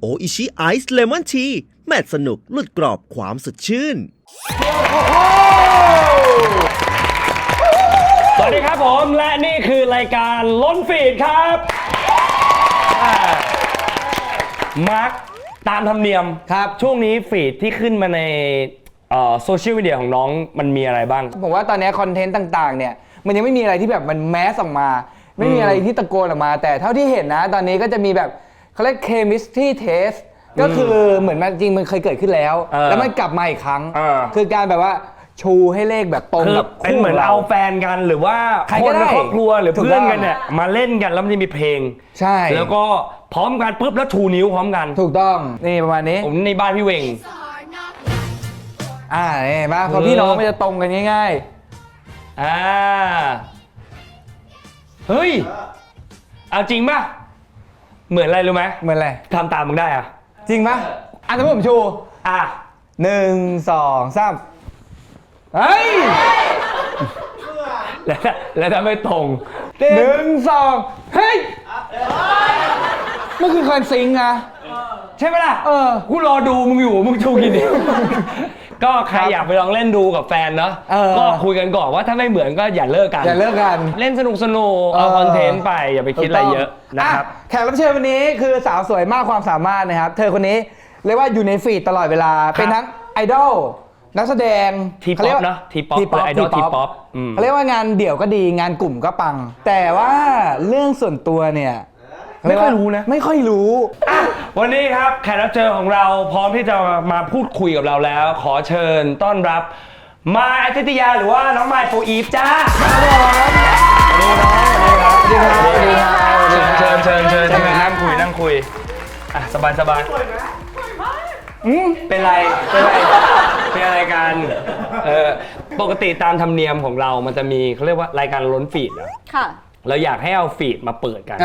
โออิชิไอซ์เลมอนทีแมตช์สนุกหลุดกรอบความสดชื่นสวัสดีครับผมและนี่คือรายการล้นฟีดครับมาร์คตามธรรมเนียมครับช่วงนี้ฟีดที่ขึ้นมาในโซเชียลมีเดียของน้องมันมีอะไรบ้างผมว่าตอนนี้คอนเทนต์ต่างๆเนี่ยมันยังไม่มีอะไรที่แบบมันแมสออกมาไม่มีอะไรที่ตะโกนออกมาแต่เท่าที่เห็นนะตอนนี้ก็จะมีแบบเขาเรียก chemistry test ก็คือเหมือนมันจริงมันเคยเกิดขึ้นแล้วแล้วมันกลับมาอีกครั้งคือการแบบว่าชูให้เลขแบบตรงกับคู่เป็นเหมือนเอาแฟนกันหรือว่าคนในครอบครัวหรือเพื่อนกันเนี่ยมาเล่นกันแล้วมันจะมีเพลงใช่แล้วก็พร้อมกันปุ๊บแล้วชูนิ้วพร้อมกันถูกต้องนี่ประมาณนี้ผมในบ้านพี่เวงนี่มาพอพี่น้องมันจะตรงกันง่ายเฮ้ยเอาจริงป่ะเหมือนอะไรรู้ไหมเหมือนอะไรทำตามมึงได้อะจริงป่ะถ้าผมชู1 2 3เฮ้ยแล้วถ้าไม่ตรง1 2เฮ้ยมันคือคอนซิงนะใช่ไหมล่ะกูรอดูมึงอยู่มึงชูกี่นิ้วก็ใครอยากไปลองเล่นดูกับแฟนเนาะก็คุยกันก่อนว่าถ้าไม่เหมือนก็อย่าเลิกกันเล่นสนุกเอาคอนเทนต์ไปอย่าไปคิดอะไรเยอะนะครับแขกรับเชิญวันนี้คือสาวสวยมากความสามารถนะครับเธอคนนี้เรียกว่าอยู่ในฟีดตลอดเวลาเป็นทั้งไอดอลนักแสดงทีป๊อปเนาะทีป๊อปไอดอลทีป๊อปเขาเรียกว่างานเดี่ยวก็ดีงานกลุ่มก็ปังแต่ว่าเรื่องส่วนตัวเนี่ยไม่ค่อยรู้นะไม่ค่อยรู้วันนี้ครับแขกรับเชิญของเราพร้อมที่จะมาพูดคุยกับเราแล้วขอเชิญต้อนรับมายอาทิตยาหรือว่าน้องมายโฟอีฟจ้าครับเชิญนั่งคุยสบายเป็นไรกันปกติตามธรรมเนียมของเรามันจะมีเขาเรียกว่ารายการล้นฟีดค่ะเราอยากให้เอาฟีดมาเปิดกัน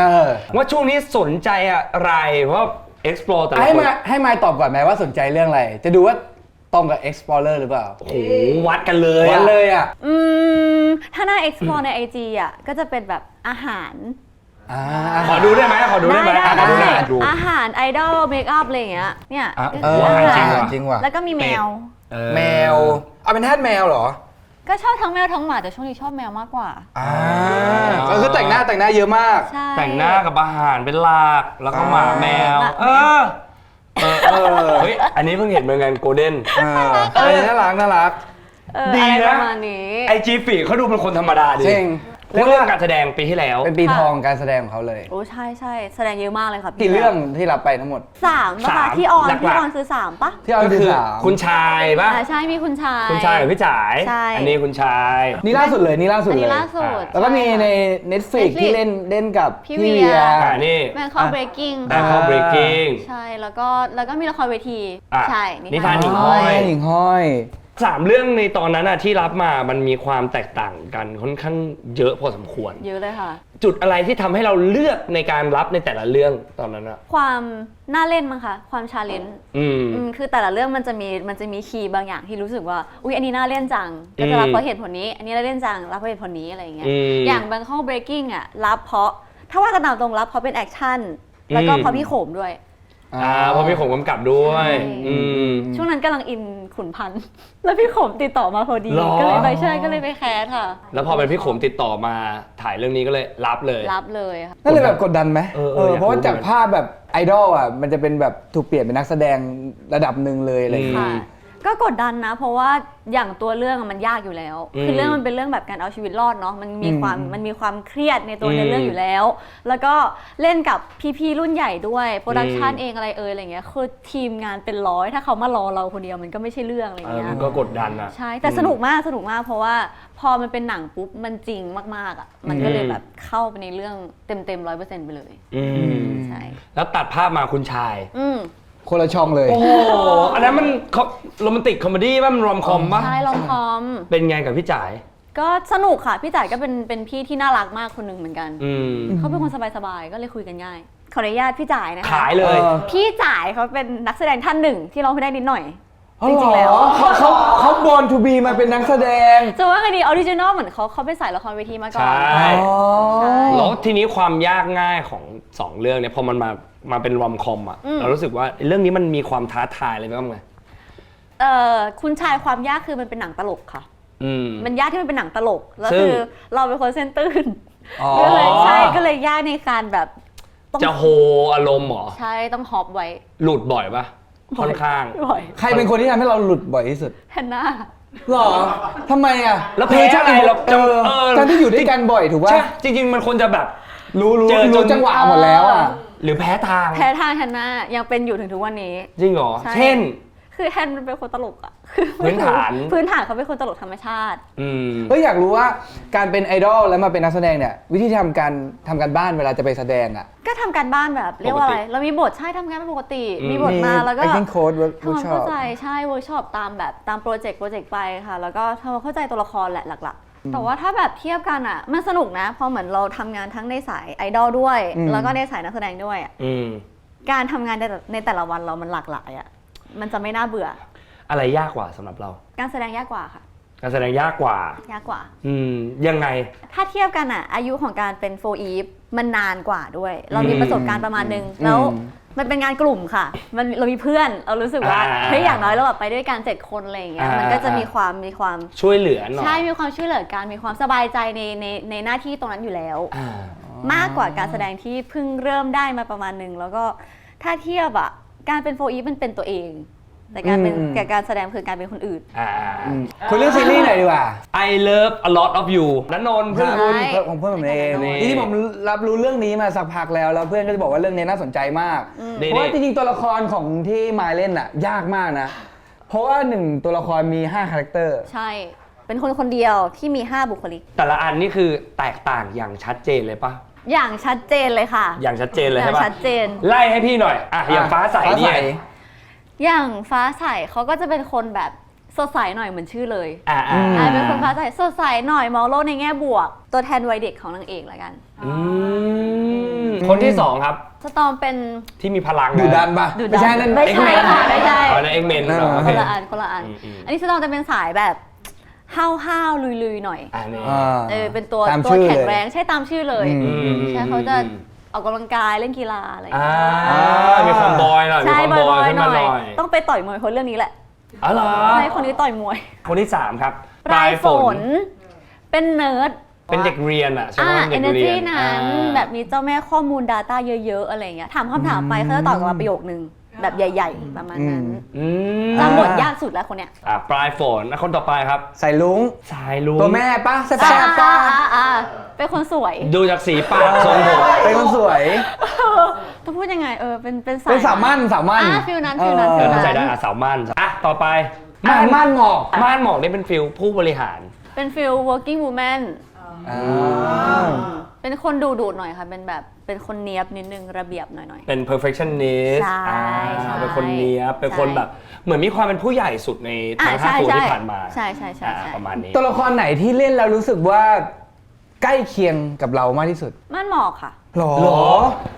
ว่าช่วงนี้สนใจอะไรเพราะ explore แต่ละคนให้มายตอบก่อนไหมว่าสนใจเรื่องอะไรจะดูว่าตรงกับ explorer หรือเปล่าโอ้โหวัดกันเลยถ้าหน้า explore ใน IG ก็จะเป็นแบบอาหารขอดูได้ไหมอาหารไอดอลเมคอัพอะไรอย่างเงี้ยเนี่ยอาหารจริงว่ะแล้วก็มีแมวเอาเป็นทาสแมวเหรอก็ชอบทั้งแมวทั้งหมาแต่ช่วงนี้ชอบแมวมากกว่าก็คือแต่งหน้าเยอะมากแต่งหน้ากับอาหารเป็นหลักแล้วก็หมาแมวเฮ้ยอันนี้เพิ่งเห็นเหมือนกันโกลเด้นน่ารักดีนะไอจีฟีเขาดูเป็นคนธรรมดาดีเรื่องการแสดงปีที่แล้วเป็นปีทองการแสดงของเขาเลยโอ้ใช่แสดงเยอะมากเลยครับกี่เรื่องที่รับไปทั้งหมด3ป่ะที่ออนคือ3ป่ะที่ออนคือคุณชายป่ะใช่มีคุณชายกับพี่จ๋ายอันนี้คุณชายนี่ล่าสุดเลยแล้วก็มีใน Netflix ที่เล่นกับพี่เวียนี่แมนคอเบรกกิ้งใช่แล้วก็มีละครเวทีใช่นิทานหญิงห้อย3 เรื่องในตอนนั้นที่รับมามันมีความแตกต่างกันค่อนข้างเยอะพอสมควรเยอะเลยค่ะจุดอะไรที่ทำให้เราเลือกในการรับในแต่ละเรื่องตอนนั้นความน่าเล่นมั้งคะความชาเลนจ์คือแต่ละเรื่องมันจะมีคีย์บางอย่างที่รู้สึกว่าอุ๊ยอันนี้น่าเล่นจังก็จะรับเพราะเหตุผลนี้อันนี้น่าเล่นจังรับเพราะเหตุผลนี้อะไรอย่างเงี้ยอย่าง Bangkok Breaking รับเพราะถ้าว่ากันตามตรงรับเพราะเป็นแอคชั่นแล้วก็เพราะพี่โขมด้วยเพราะพี่โขมกำกับด้วยช่วงนั้นกำลังอินขุนพันธ์แล้วพี่โขมติดต่อมาพอดีก็เลยไปแคสค่ะแล้วพอเป็นพี่โขมติดต่อมาถ่ายเรื่องนี้ก็เลยรับเลยค่ะนั่นเลยแบบกดดันไหมเพราะว่าจากภาพแบบไอดอลมันจะเป็นแบบถูกเปลี่ยนเป็นนักแสดงระดับหนึ่งเลยอะไรอย่างเงี้ยก็กดดันนะเพราะว่าอย่างตัวเรื่องมันยากอยู่แล้วคือเรื่องมันเป็นเรื่องแบบการเอาชีวิตรอดเนาะมันมีความเครียดในตัวในเรื่องอยู่แล้วแล้วก็เล่นกับพี่ๆรุ่นใหญ่ด้วยโปรดักชันเองอะไรเงี้ยคือทีมงานเป็นร้อยถ้าเขามารอเราคนเดียวมันก็ไม่ใช่เรื่องอะไรเงี้ยก็กดดันอะใช่แต่สนุกมากเพราะว่าพอมันเป็นหนังปุ๊บมันจริงมากๆมันก็เลยแบบเข้าไปในเรื่องเต็ม 100% ไปเลยใช่แล้วตัดภาพมาคุณชายคนละช่องเลยโอ้อันนั้นมันโรแมนติกคอมเมดี้ป่ะมันรอมคอมป่ะใช่รอมคอมเป็นไงกับพี่จ๋ายก็สนุกค่ะพี่จ๋ายก็เป็นพี่ที่น่ารักมากคนหนึ่งเหมือนกันเขาเป็นคนสบายๆก็เลยคุยกันง่ายขออนุญาตพี่จ๋ายนะคะขายเลยพี่จ๋ายเขาเป็นนักแสดงท่านหนึ่งที่ร้องเพลงได้นิดหน่อย จริงๆแล้ว เขาบอลทูบีมาเป็นนักแสดง จะว่าไงดีออริจินอลเหมือนเขาเป็นสายละครเวทีมาก่อน ใช่ ใช่ แล้วทีนี้ความยากง่ายของ2เรื่องเนี่ยพอมันมาเป็นรอมคอมอ่ะเรารู้สึกว่าเรื่องนี้มันมีความท้าทายอะไรบ้างไหม คุณชายความยากคือมันเป็นหนังตลกค่ะ อืม มันยากที่มันเป็นหนังตลกแล้ว ซึ่ง คือเราเป็นคนเส้นตื้น อ๋อ ก็เลยใช่ก็เลยยากในการแบบต้อง จะโฮอารมณ์เหรอ ใช่ต้องฮอปไว้ หลุดบ่อยปะค่อนข้าง บ่อย ใครเป็นคนที่ทำให้เราหลุดบ่อยที่สุด แฮนนา หรอทำไมอ่ะ แล้วแพ้อะไรเรา การที่อยู่ด้วยกันบ่อยถูกป่ะ ใช่จริงๆมันควรจะแบบ รู้ เจอจน จังหวะหมดแล้วอ่ะ หรือแพ้ทาง แพ้ทางแฮนนายังเป็นอยู่ถึงทุกวันนี้ จริงเหรอ ใช่ เช่น คือแฮนมันเป็นคนตลกอ่ะ พื้นฐาน พื้นฐานเขาเป็นคนตลกธรรมชาติ อืม เฮ้ยอยากรู้ว่าการเป็นไอดอลแล้วมาเป็นนักแสดงเนี่ยวิธีทำการบ้านเวลาจะไปแสดงอ่ะ ก็ทำการบ้านแบบเรียกว่าอะไร เรามีบทใช่ทำงานเป็นปกติ มีบทมาแล้วก็ acting coach ทำความ workshop เข้าใจใช่เวิร์กช็อปตามแบบตามโปรเจกต์ไปค่ะ แล้วก็ทำความเข้าใจตัวละครแหละหลักๆ แต่ว่าถ้าแบบเทียบกันอ่ะมันสนุกนะเพราะเหมือนเราทำงานทั้งในสายไอดอลด้วย แล้วก็ในสายนักแสดงด้วยอะ อืม การทำงานในแต่ละวันเรามันหลากหลายอ่ะมันจะไม่น่าเบื่อ อะไรยากกว่าสำหรับเรา การแสดงยากกว่าค่ะ การแสดงยากกว่า ยากกว่า อืมยังไง ถ้าเทียบกันอ่ะอายุของการเป็นโฟอีฟมันนานกว่าด้วย เรามีประสบการณ์ประมาณนึงแล้วมันเป็นงานกลุ่มค่ะเรามีเพื่อนเรารู้สึกว่า อ่า เฮ้ยอย่างน้อยเราแบบไปด้วยกัน7 คนอะไรอย่างเงี้ย อ่ามั มันก็จะมีความ ช่วยเหลือหน่อย ใช่มีความช่วยเหลือกันมีความสบายใจในหน้าที่ตรงนั้นอยู่แล้ว อ่า มากกว่าการแสดงที่เพิ่งเริ่มได้มาประมาณนึงแล้วก็ถ้าเทียบอ่ะการเป็นโฟอีฟมันเป็นตัวเอง แต่การเป็นกับการแสดงคือการเป็นคนอื่น คุยเรื่องซีรีส์หน่อยดีกว่า I love a lot of you ณนนท์เพื่อน ใช่ คุณ ของเพื่อนผมเอง นี่ ที่ผมรับรู้เรื่องนี้มาสักพักแล้วเพื่อนก็จะบอกว่าเรื่องนี้น่าสนใจมาก นี่ เพราะว่าจริงๆตัวละครของที่มายเล่นอ่ะยากมากนะ เพราะว่า1ตัวละครมี5คาแรคเตอร์ ใช่ เป็นคนคนเดียวที่มี5บุคลิก แต่ละอันนี่คือแตกต่างอย่างชัดเจนเลยปะ อย่างชัดเจนเลยค่ะ อย่างชัดเจนเลยใช่ อ ปะ ย่างชัดเจน ไล่ให้พี่หน่อยอ่ะอย่างฟ้าใสเนี่ย อย่างฟ้าใสเขาก็จะเป็นคนแบบสดใสหน่อยเหมือนชื่อเลย เป็นคนฟ้าใสสดใสหน่อยมองโลกในแง่บวก ตัวแทนวัยเด็กของนางเอกละกัน คนที่สองครับ สตอมเป็น ที่มีพลัง ดูดันปะ ดู ไม่ใช่นั่น ไม่ใช่ค่ะไม่ใช่ อ๋อนั่นเอ็กเมน คนละอันคนละอัน อันนี้สตอมจะเป็นสายแบบห้าวๆลุยๆหน่อย อันนี้ เป็นตัว ตาม ตัว ชื่อ แข็ง เลย แรงใช่ตามชื่อเลย ใช่เขาจะออกกำลังกายเล่นกีฬาอะไรอย่างเงี้ย มีความบอยหน่อยมี ใช่ ความ บบ อ อย ย ขึ้น ห มา น่อย หน่อย ต้องไปต่อยมวยคนเรื่องนี้แหละ อ๋อเหรอ ใช่คนนี้ต่อยมวย คนที่3ครับ ปลายฝนเป็นเนิร์ด เป็นเด็กเรียนอ่ะใช่ไหมเด็ก energy เรียน นั้นแบบมีเจ้าแม่ข้อมูล Data เยอะๆอะไรอย่างเงี้ยถามคำถามไปเขาจะตอบกลับมาประโยคนึงแบบใหญ่ๆ ประมาณนั้นจำบทยากสุดแล้วคนเนี้ย ปลายฝนคนต่อไปครับ ใส่ลุง สายลุง ตัวแม่ปะแซ่บๆปะ เป็นคนสวย ดูจากสีปากทรงผม เป็นคนสวย ต้องพูดยังไงเป็นสาย เป็นสาวมั่น ฟิลนั้น เข้าใจได้สาวมั่นต่อไป ม่านหมอก ม่านหมอกนี่เป็นฟิลผู้บริหาร เป็นฟิล working woman เป็นคนดูดหน่อยค่ะเป็นแบบเป็นคนเนียบนิดนึงระเบียบหน่อย เป็น perfectionist ใช่ใช่ เป็นคนเนี้ยบเป็นคนแบบเหมือนมีความเป็นผู้ใหญ่สุดในทั้ง5ตัวที่ผ่านมา ใช่ประมาณนี้ ตัวละครไหนที่เล่นแล้วรู้สึกว่าใกล้เคียงกับเรามากที่สุด มันหมอกค่ะ หรอ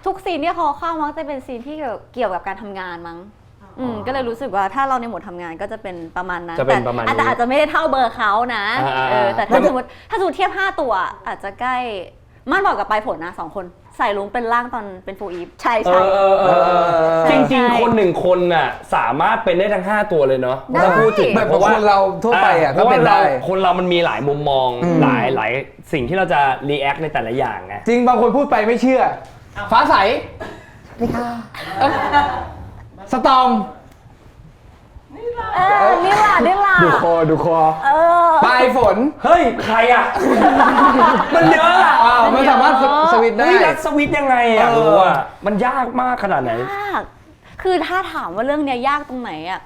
ทุกซีนที่เขาเข้ามักจะเป็นซีนที่เกี่ยวกับการทำงานมั้งก็เลยรู้สึกว่าถ้าเราในโหมดทำงานก็จะเป็นประมาณนั้น จะเป็นประมาณนี้ แต่อาจจะไม่ได้เท่าเบอร์เขานะแต่ถ้าสมมติเทียบ5ตัวอาจจะใกล้มันบอกกับปลายฝนนะ2 คนใส่ลุงเป็นร่างตอนเป็นฟูอีฟใช่ จริงๆคน1คนน่ะสามารถเป็นได้ทั้ง5ตัวเลยเนาะถ้าพูดถึง แบบคนเราทั่วไปอ่ะก็เป็นได้ คนเรามันมีหลายมุมมองหลายสิ่งที่เราจะ react ในแต่ละอย่างไง จริงบางคนพูดไปไม่เชื่อ ฟ้าใสไม่ค่ะสตอม นี่ล่ะดูคอปลายฝน เฮ้ยใครอ่ะ มันเยอะอ่ะ มันสามารถสวิตช์ได้ แล้วสวิตช์ยังไงอ่ะรู้อ่ะมันยากมากขนาดไหน ยากคือถ้าถามว่าเรื่องเนี้ยยากตรงไหนอะ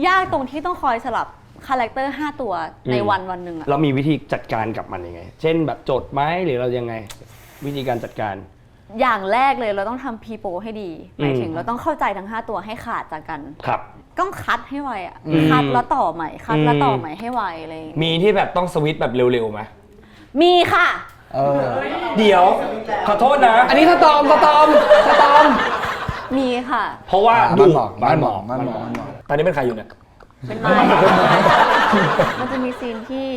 ยากตรงที่ต้องคอยสลับคาแรคเตอร์5 ตัวในวันหนึ่งอะ เรามีวิธีจัดการกับมันยังไง เช่นแบบจดไหมหรือเรายังไง วิธีการจัดการ อย่างแรกเลยเราต้องทำพีโปให้ดีหมายถึงเราต้องเข้าใจทั้ง5 ตัวให้ขาดจากกัน ครับ ต้องคัดให้ไวอะคัดแล้วต่อใหม่คัดแล้วต่อใหม่ให้ไวอะไรอย่างเงี้ย มีที่แบบต้องสวิตช์แบบเร็วๆไหม มีค่ะ เดี๋ยวขอโทษนะ อันนี้สตอม มีค่ะ เพราะว่า บ้านหมอก ตอนนี้เป็นใครอยู่เนี่ย เป็นไม้ มันจะมีซีนที่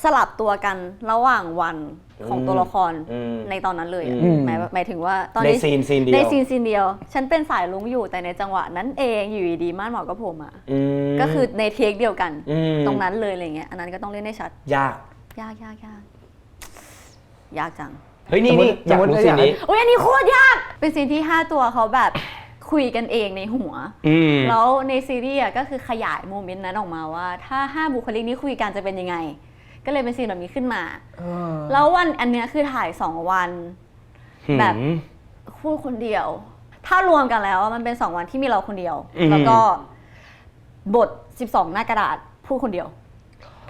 สลับตัวกันระหว่างวันของตัวละครในตอนนั้นเลยอะหมายถึงว่าตอนนี้ ในซีนเดียว ในซีนเดียว ฉันเป็นสายลุงอยู่แต่ในจังหวะนั้นเองอยู่ดีๆม่านหมอกก็โผล่มาก็คือในเทคเดียวกันตรงนั้นเลยอะไรเงี้ยอันนั้นก็ต้องเล่นให้ชัด ยาก ยากจัง เฮ้ยนี่อยากรู้ซีนนี้ โอ้ยอันนี้โคตรยากเป็นซีนที่5ตัวเขาแบบคุยกันเองในหัวแล้วในซีรีส์ก็คือขยายโมเมนต์นั้นออกมาว่าถ้า5บุคลิกนี้คุยกันจะเป็นยังไงก็เลยเป็นซีนแบบนี้ขึ้นมาแล้ววันอันเนี้ยคือถ่าย2 วันแบบพูดคนเดียวถ้ารวมกันแล้วมันเป็น2 วันที่มีเราคนเดียวแล้วก็บท12 หน้ากระดาษพูดคนเดียว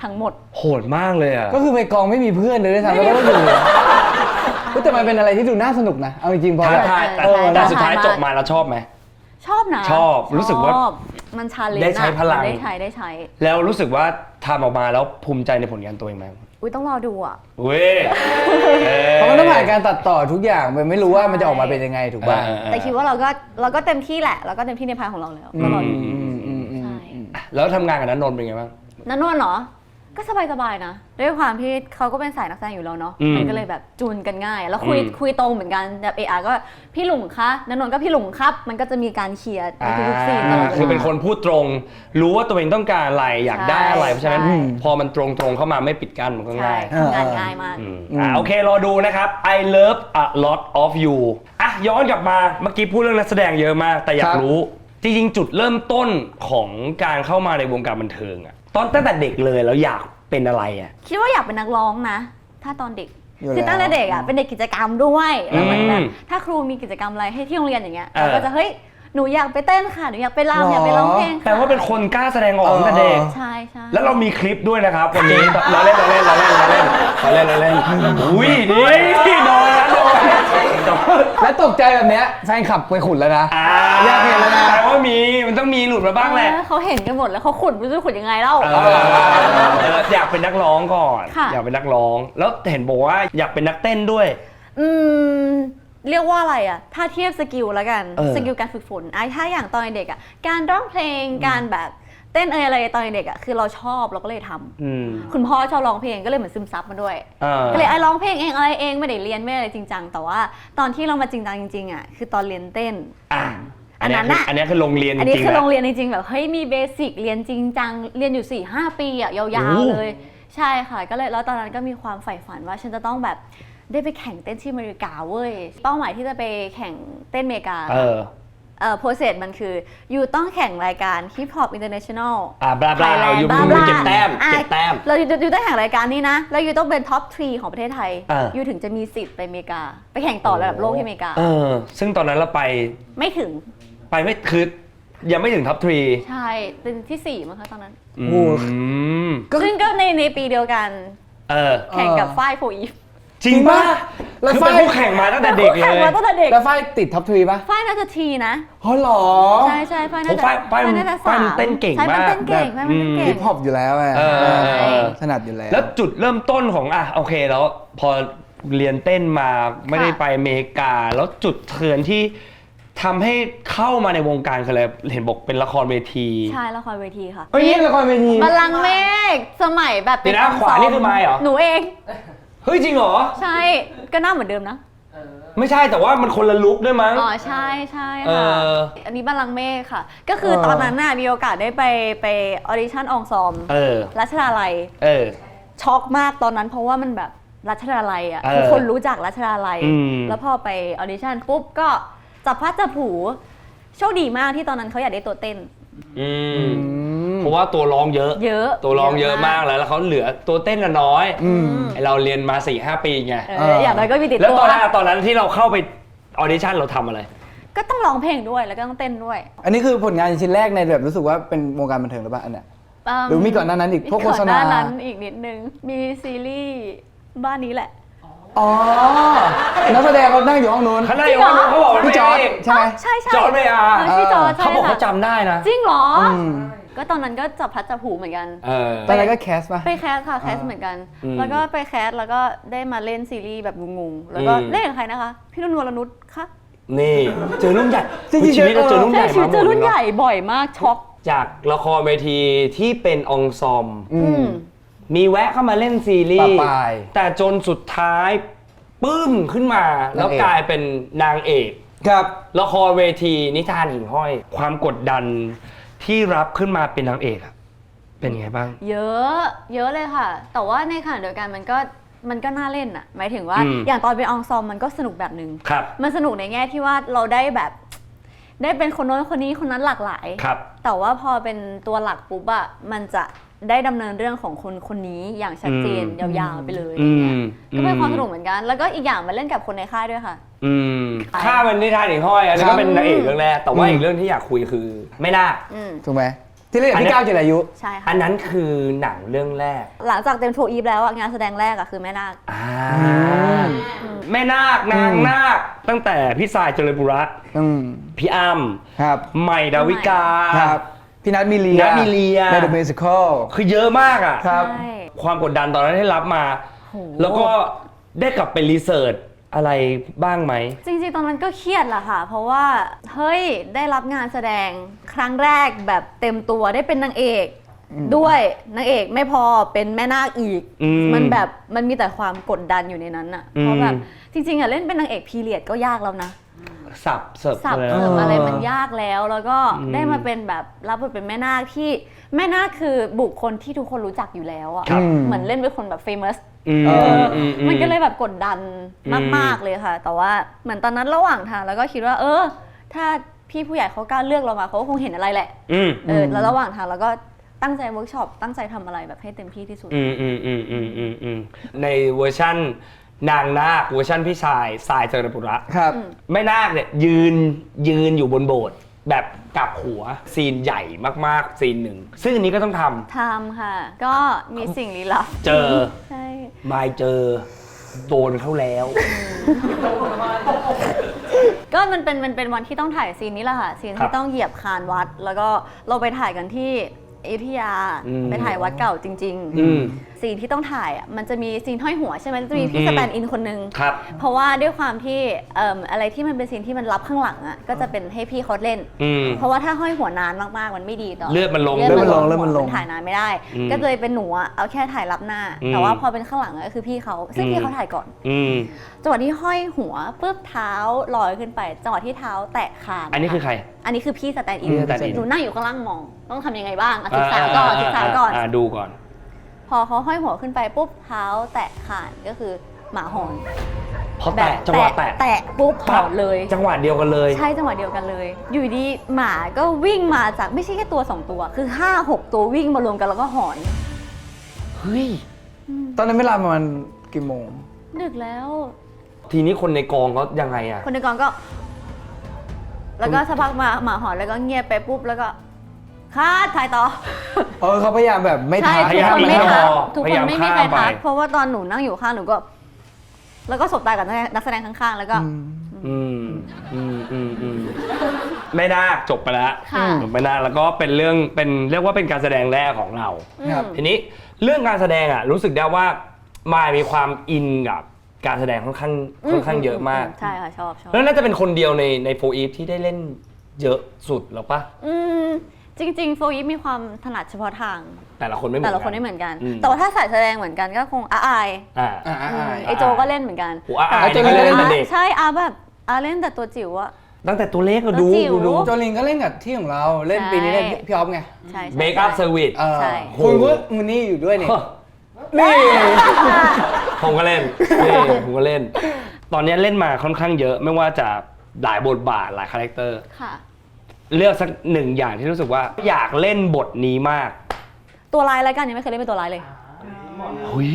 ทั้งหมดโหดมากเลยอ่ะก็คือไปกองไม่มีเพื่อนเลยด้วยซ้ำแล้วก็อยู่แต่มันเป็นอะไรที่ดูน่าสนุกนะเอาจริงๆพอแบบแต่สุดท้ายจบมาแล้วชอบไหมชอบนะชอบรู้สึกว่ามันชาเลนจ์ได้ใช้พลังได้ใช้แล้วรู้สึกว่าทำออกมาแล้วภูมิใจในผลงานตัวเองไหมอุ้ยต้องรอดูอ่ะเว้ยเพราะมันต้องผ่านการตัดต่อทุกอย่างมันไม่รู้ว่ามันจะออกมาเป็นยังไงถูกป่ะแต่คิดว่าเราก็เต็มที่แหละเราก็เต็มที่ในพาร์ทของเราแล้วก็รอดูใช่แล้วทำงานกับณนนท์เป็นไงบ้างณนนท์เหรอก็สบายๆนะด้วยความที่เขาก็เป็นสายนักแสดงอยู่แล้วเนาะมันก็เลยแบบจูนกันง่ายแล้วคุยตรงเหมือนกันแบบก็พี่หลุงคะณนนท์ก็พี่หลุงครับมันก็จะมีการเคลียร์ในทุกซีนตลอดคือเป็นคนพูดตรงรู้ว่าตัวเองต้องการอะไรอยากได้อะไรเพราะฉะนั้นพอมันตรงเข้ามาไม่ปิดกั้นมันก็ง่ายทำงานง่ายมากโอเครอดูนะครับ I love a lot of you อ่ะย้อนกลับมาเมื่อกี้พูดเรื่องนักแสดงเยอะมากแต่อยากรู้จริงๆจุดเริ่มต้นของการเข้ามาในวงการบันเทิงอะตั้งแต่เด็กเลยแล้วอยากเป็นอะไรอ่ะคิดว่าอยากเป็นนักร้องนะถ้าตอนเด็กคือตั้งแต่เด็กอ่ะเป็นเด็กกิจกรรมด้วยแล้วเหมือนแบบถ้าครูมีกิจกรรมอะไรให้ที่โรงเรียนอย่างเงี้ยเราก็จะเฮ้ยหนูอยากไปเต้นค่ะหนูอยากไปรำอยากไปร้องเพลงแปลว่าเป็นคนกล้าแสดงออกตั้งแต่เด็กใช่แล้วเรามีคลิปด้วยนะครับวันนี้เราเล่นอุ้ยนี่โดนแล้วตกใจแบบเนี้ยแฟนคลับไปขุดแล้วนะอยากเห็นแล้วนะแปลว่ามันต้องมีหลุดมาบ้างแหละเขาเห็นกันหมดแล้วเขาขุดไม่รู้จะขุดยังไงเล่าอยากเป็นนักร้องก่อนอยากเป็นนักร้องแล้วเห็นบอกว่าอยากเป็นนักเต้นด้วยเรียกว่าอะไรอ่ะถ้าเทียบสกิลแล้วกันสกิลการฝึกฝนถ้าอย่างตอนเด็กอ่ะการร้องเพลงการแบบเต้นอะไรตอนเด็กอ่ะคือเราชอบเราก็เลยทำคุณพ่อชอบร้องเพลงก็เลยเหมือนซึมซับมาด้วยก็เลยร้องเพลงเองอะไรเองไม่ได้เรียนไม่อะไรจริงจังแต่ว่าตอนที่เรามาจริงจังจริงๆอ่ะคือตอนเรียนเต้นอันนี้คือโรงเรียนจริงๆอันนี้คือโรงเรียนจริงๆแบบเฮ้ยมีเบสิกเรียนจริงจังเรียนอยู่ 4-5 ปีอ่ะยาวๆเลยใช่ค่ะก็เลยแล้วตอนนั้นก็มีความใฝ่ฝันว่าฉันจะต้องแบบได้ไปแข่งเต้นที่อเมริกาเว้ยเป้าหมายที่จะไปแข่งเต้นอเมริกาโปรเซสมันคืออยู่ต้องแข่งรายการ Hip Hop International บลาบลาอยู่เก็บแต้มเราอยู่ต้องแข่งรายการนี้นะแล้วอยู่ต้องเป็นท็อป 3 ของประเทศไทยอยู่ถึงจะมีสิทธิ์ไปอเมริกาไปแข่งต่อระดับโลกที่อเมริกาซึ่งตอนนั้นเราไปไม่ถึงคือยังไม่ถึงท็อป 3ใช่เป็นที่4มั้งคะตอนนั้นซึ่งก็ในปีเดียวกันแข่งกับฝ้ายโฟอีฟจริงป่ะคือเป็นผู้แข่งมาตั้งแต่เด็กเลยแล้วฝ้ายติดท็อปทรีป่ะฝ้ายน่าจะทีนะอ๋อเหรอใช่ฝ้ายน่าจะฝ้ายมันเต้นเก่งมากแบบฮิปฮอปอยู่แล้วไงถนัดอยู่แล้วแล้วจุดเริ่มต้นของโอเคแล้วพอเรียนเต้นมาไม่ได้ไปอเมริกาแล้วจุดเทิร์นที่ทำให้เข้ามาในวงการคืออะไรเห็นบอกเป็นละครเวทีใช่ละครเวทีค่ะนี่ละครเวทีบัลลังก์เมฆสมัยแบบเป็นขวานี่คือไม้เหรอหนูเองเฮ้ยจริงเหรอใช่ก็หน้าเหมือนเดิมนะไม่ใช่แต่ว่ามันคนละลุคด้วยมั้งใช่ค่ะอันนี้บัลลังก์เมฆค่ะก็คือตอนนั้นน่ะมีโอกาสได้ไปออดิชั่นองซอมรัชดาลัยช็อกมากตอนนั้นเพราะว่ามันแบบรัชดาลัยอ่ะทุกคนรู้จักรัชดาลัยแล้วพอไปออดิชั่นปุ๊บก็จับพัดจับผูโชคดีมากที่ตอนนั้นเขาอยากได้ตัวเต้นเพราะว่าตัวร้องเยอะตัวร้องเยอะมากแล้วเขาเหลือตัวเต้นน้อยเราเรียนมา 4-5 ปีไงอย่างไรก็มีติดตัวแล้วตอนนั้นที่เราเข้าไปออดิชั่นเราทำอะไรก็ต้องร้องเพลงด้วยแล้วก็ต้องเต้นด้วยอันนี้คือผลงานชิ้นแรกในแบบรู้สึกว่าเป็นวงการบันเทิงหรือเปล่าอันเนี้ยหรือมีก่อนหน้านั้นอีกพวกโฆษณานั้นอีกนิดนึงมีซีรีส์บ้านนี้แหละอ๋อนักแสดงเขานั่งอยู่ห้องนู้นเขานั่งอยู่ห้องนู้นเขาบอกพี่จอร์จใช่ไหมใช่จอร์จไม่พี่จอร์จเขาบอกเขาจำได้นะจริงเหรอก็ตอนนั้นก็จับพัดจับผูเหมือนกันตอนนั้นก็แคสป่ะไปแคสค่ะแคสเหมือนกันแล้วก็ไปแคสแล้วก็ได้มาเล่นซีรีส์แบบงงๆแล้วก็เล่นกับใครนะคะพี่นุ่นวรนุชค่ะนี่เจอรุ่นใหญ่ชีวิตเราเจอรุ่นใหญ่เจอรุ่นใหญ่บ่อยมากช็อก จากละครเวทีที่เป็นองซอม มีแวะเข้ามาเล่นซีรีส์ ปลาย แต่จนสุดท้ายปึ้มขึ้นมา แล้ว นางเอก กลายเป็นนางเอก ครับ ละครเวทีนิทานหิ่งห้อย ความกดดันที่รับขึ้นมาเป็นนางเอกอะเป็นไงบ้าง เยอะเลยค่ะ แต่ว่าในขณะเดียวกันมันก็น่าเล่นอะหมายถึงว่า อย่างตอนเป็นองซอมมันก็สนุกแบบนึง ครับ มันสนุกในแง่ที่ว่าเราได้แบบ ได้เป็นคนโน้นคนนี้คนนั้นหลากหลาย ครับ แต่ว่าพอเป็นตัวหลักปุ๊บอะมันจะได้ดำเนินเรื่องของคนคนนี้อย่างชัดเจนยาวๆไปเลยอะไรเงี้ยก็เป็นความสนุกเหมือนกัน แล้วก็อีกอย่างมันเล่นกับคนในค่ายด้วยค่ะ ข้าเป็นนิทานหิ่งห้อยอันนี้ก็เป็นนางเอกเรื่องแรกแต่ว่าอีกเรื่องที่อยากคุยคือไม่น่าค ถูกไหมที่เล่นกับพี่ก้าวจิรายุ ใช่ค่ะ อันนั้นคือหนังเรื่องแรก หลังจากเต็มโฟอีฟแล้วอะงานแสดงแรกอะคือแม่นาค แม่นาคนางนาคตั้งแต่พี่สายเจริญบุระ พี่อ้ำ ครับ ใหม่ดาวิกา ครับพี่นัทมีเลีย นัทมีเลีย ใน The Musical คือเยอะมากอ่ะ ครับ ใช่ ความกดดันตอนนั้นที่รับมา โห แล้วก็ได้กลับไปรีเสิร์ชอะไรบ้างไหม จริงๆ ตอนนั้นก็เครียดแหละค่ะ เพราะว่าเฮ้ยได้รับงานแสดงครั้งแรกแบบเต็มตัวได้เป็นนางเอกด้วยนางเอกไม่พอเป็นแม่นาคอีก มันแบบมันมีแต่ความกดดันอยู่ในนั้นอะเพราะแบบจริงๆอะเล่นเป็นนางเอกพีเรียดก็ยากแล้วนะ สับเสิร์ฟ สับ เลย เสริ นะ มอะไรมันยากแล้วแล้วก็ได้มาเป็นแบบรับบทเป็นแม่นาคที่แม่นาคคือบุคคลที่ทุกคนรู้จักอยู่แล้วอะ ครับ เหมือนเล่นเป็นคนแบบเฟมัส ม มันก็เลยแบบกดดันมากๆเลยค่ะ แต่ว่าเหมือนตอนนั้นระหว่างทางแล้วก็คิดว่าถ้าพี่ผู้ใหญ่เขากล้าเลือกเรามาเขาก็คงเห็นอะไรแหละแล้วระหว่างทางเราก็ตั้งใจเวิร์กช็อปตั้งใจทำอะไรแบบให้เต็มที่ที่สุด ในเวอร์ชั่นนางนาคเวอร์ชั่นพี่ชายสายเจริญบุระ ครับ แม่นาคเนี่ยยืนอยู่บนโบสถ์แบบกลับหัวซีนใหญ่มากๆซีนหนึ่งซึ่งอันนี้ก็ต้องท ทำค่ะ ก็มีสิ่งลี้ลับ เจอ ใช่ ำไม่เจอโดนเขาแล้ว ก็มันเป็นวันที่ต้องถ่ายซีนนี้แหละค่ะซีน ครั ที่ บ ต้องเหยียบคานวัด แล้วก็เราไปถ่ายกันที่อยุธยาไปถ่ายวัดเก่าจริง ๆ ซีนที่ต้องถ่ายอ่ะมันจะมีซีนห้อยหัวใช่ไหมจะมีพี่สแตนด์อินคนนึง ครับ เพราะว่าด้วยความที่อะไรที่มันเป็นซีนที่มันรับข้างหลังอ่ะก็จะเป็นให้พี่เขาเล่น เพราะว่าถ้าห้อยหัวนานมากๆมันไม่ดีต่อ เลือดมันลง เลือดมันลง ถ่ายนานไม่ได้ ก็เลยเป็นหนูอะเอาแค่ถ่ายรับหน้า แต่ว่าพอเป็นข้างหลังก็คือพี่เขาซึ่งพี่เขาถ่ายก่อนจังหวะที่ห้อยหัวปุ๊บเท้าลอยขึ้นไปจังหวะที่เท้าแตะคาน อันนี้คือใคร อันนี้คือพี่สแตนด์อิน พี่สแตนด์อิน หนูนั่งอยู่ข้างล่างมองต้องทำยังไงบ้างศึกษาก่อนศึกษาก่อน ดูก่อน พอเขาห้อยหัวขึ้นไปปุ๊บเท้าแตะคานก็คือหมาหอน พอแตะจังหวะแตะ แตะปุ๊บหอนเลย จังหวะเดียวกันเลย ใช่จังหวะเดียวกันเลย อยู่ดีหมาก็วิ่งมาจากไม่ใช่แค่ตัว 2 ตัว คือ 5-6 ตัววิ่งมารวมกันแล้วก็หอน เฮ้ย ตอนนั้นเวลาประมาณกี่โมง ดึกแล้ว ทีนี้คนในกองก็ยังไงอะ คนในกองก็ แล้วก็สักพักมาหมาหอนแล้วก็เงียบไปปุ๊บแล้วก็คาดถ่ายต่อ เขาพยายามแบบไม่ ใช่ ถ่าย ทุกคนไม่ทักทุก พ ค ยาน ยาม ไม่มีใคร ข้ามไป ทักเพราะว่าตอนหนูนั่งอยู่ข้างหนูก็ แล้วก็สบตากับนักแสดงข้างๆแล้วก็ ไม่น่าจบไปแล้ว ค่ะ จบไปนานแล้วก็เป็นเรื่องเป็นเรียกว่าเป็นการแสดงแรกของเรา ครับ ทีนี้เรื่องการแสดงอ่ะรู้สึกได้ว่ามายมีความอินกับการแสดงค่อนข้างเยอะมาก ใช่ค่ะชอบ แล้วน่าจะเป็นคนเดียวในโฟอีฟที่ได้เล่นเยอะสุดหรอปะ จริงๆโฟยิปมีความถนัดเฉพาะทาง แต่ละคนไม่เหมือน แต่ กัน ละคนไม่เหมือนกัน อืม แต่ว่าถ้าสายแสดงเหมือนกันก็คงอาย อ่า ไอโจก็เล่นเหมือนกัน โอ้อา ไอ้โจเล่นแต่เด็ก ใช่แบบเล่นแต่ตัวจิ๋วอะ ตั้งแต่ตัวเล็กก็ดู ตัวจิ๋ว ดู โจลินก็เล่นกับที่ของเราเล่นปีนี้เล่นพี่ออฟไง ใช่ เมคอัพเซอร์วิส ใช่ คุณก็มือนี่อยู่ด้วยนี่นี่ ผมก็เล่นผมก็เล่น ตอนนี้เล่นมาค่อนข้างเยอะไม่ว่าจะหลายบทบาทหลายคาแรคเตอร์ ค่ะ เลือกสักหนึ่งอย่างที่รู้สึกว่าอยากเล่นบทนี้มาก ตัวร้ายแล้วกันยังไม่เคยเล่นเป็นตัวร้ายเลย เฮ้ย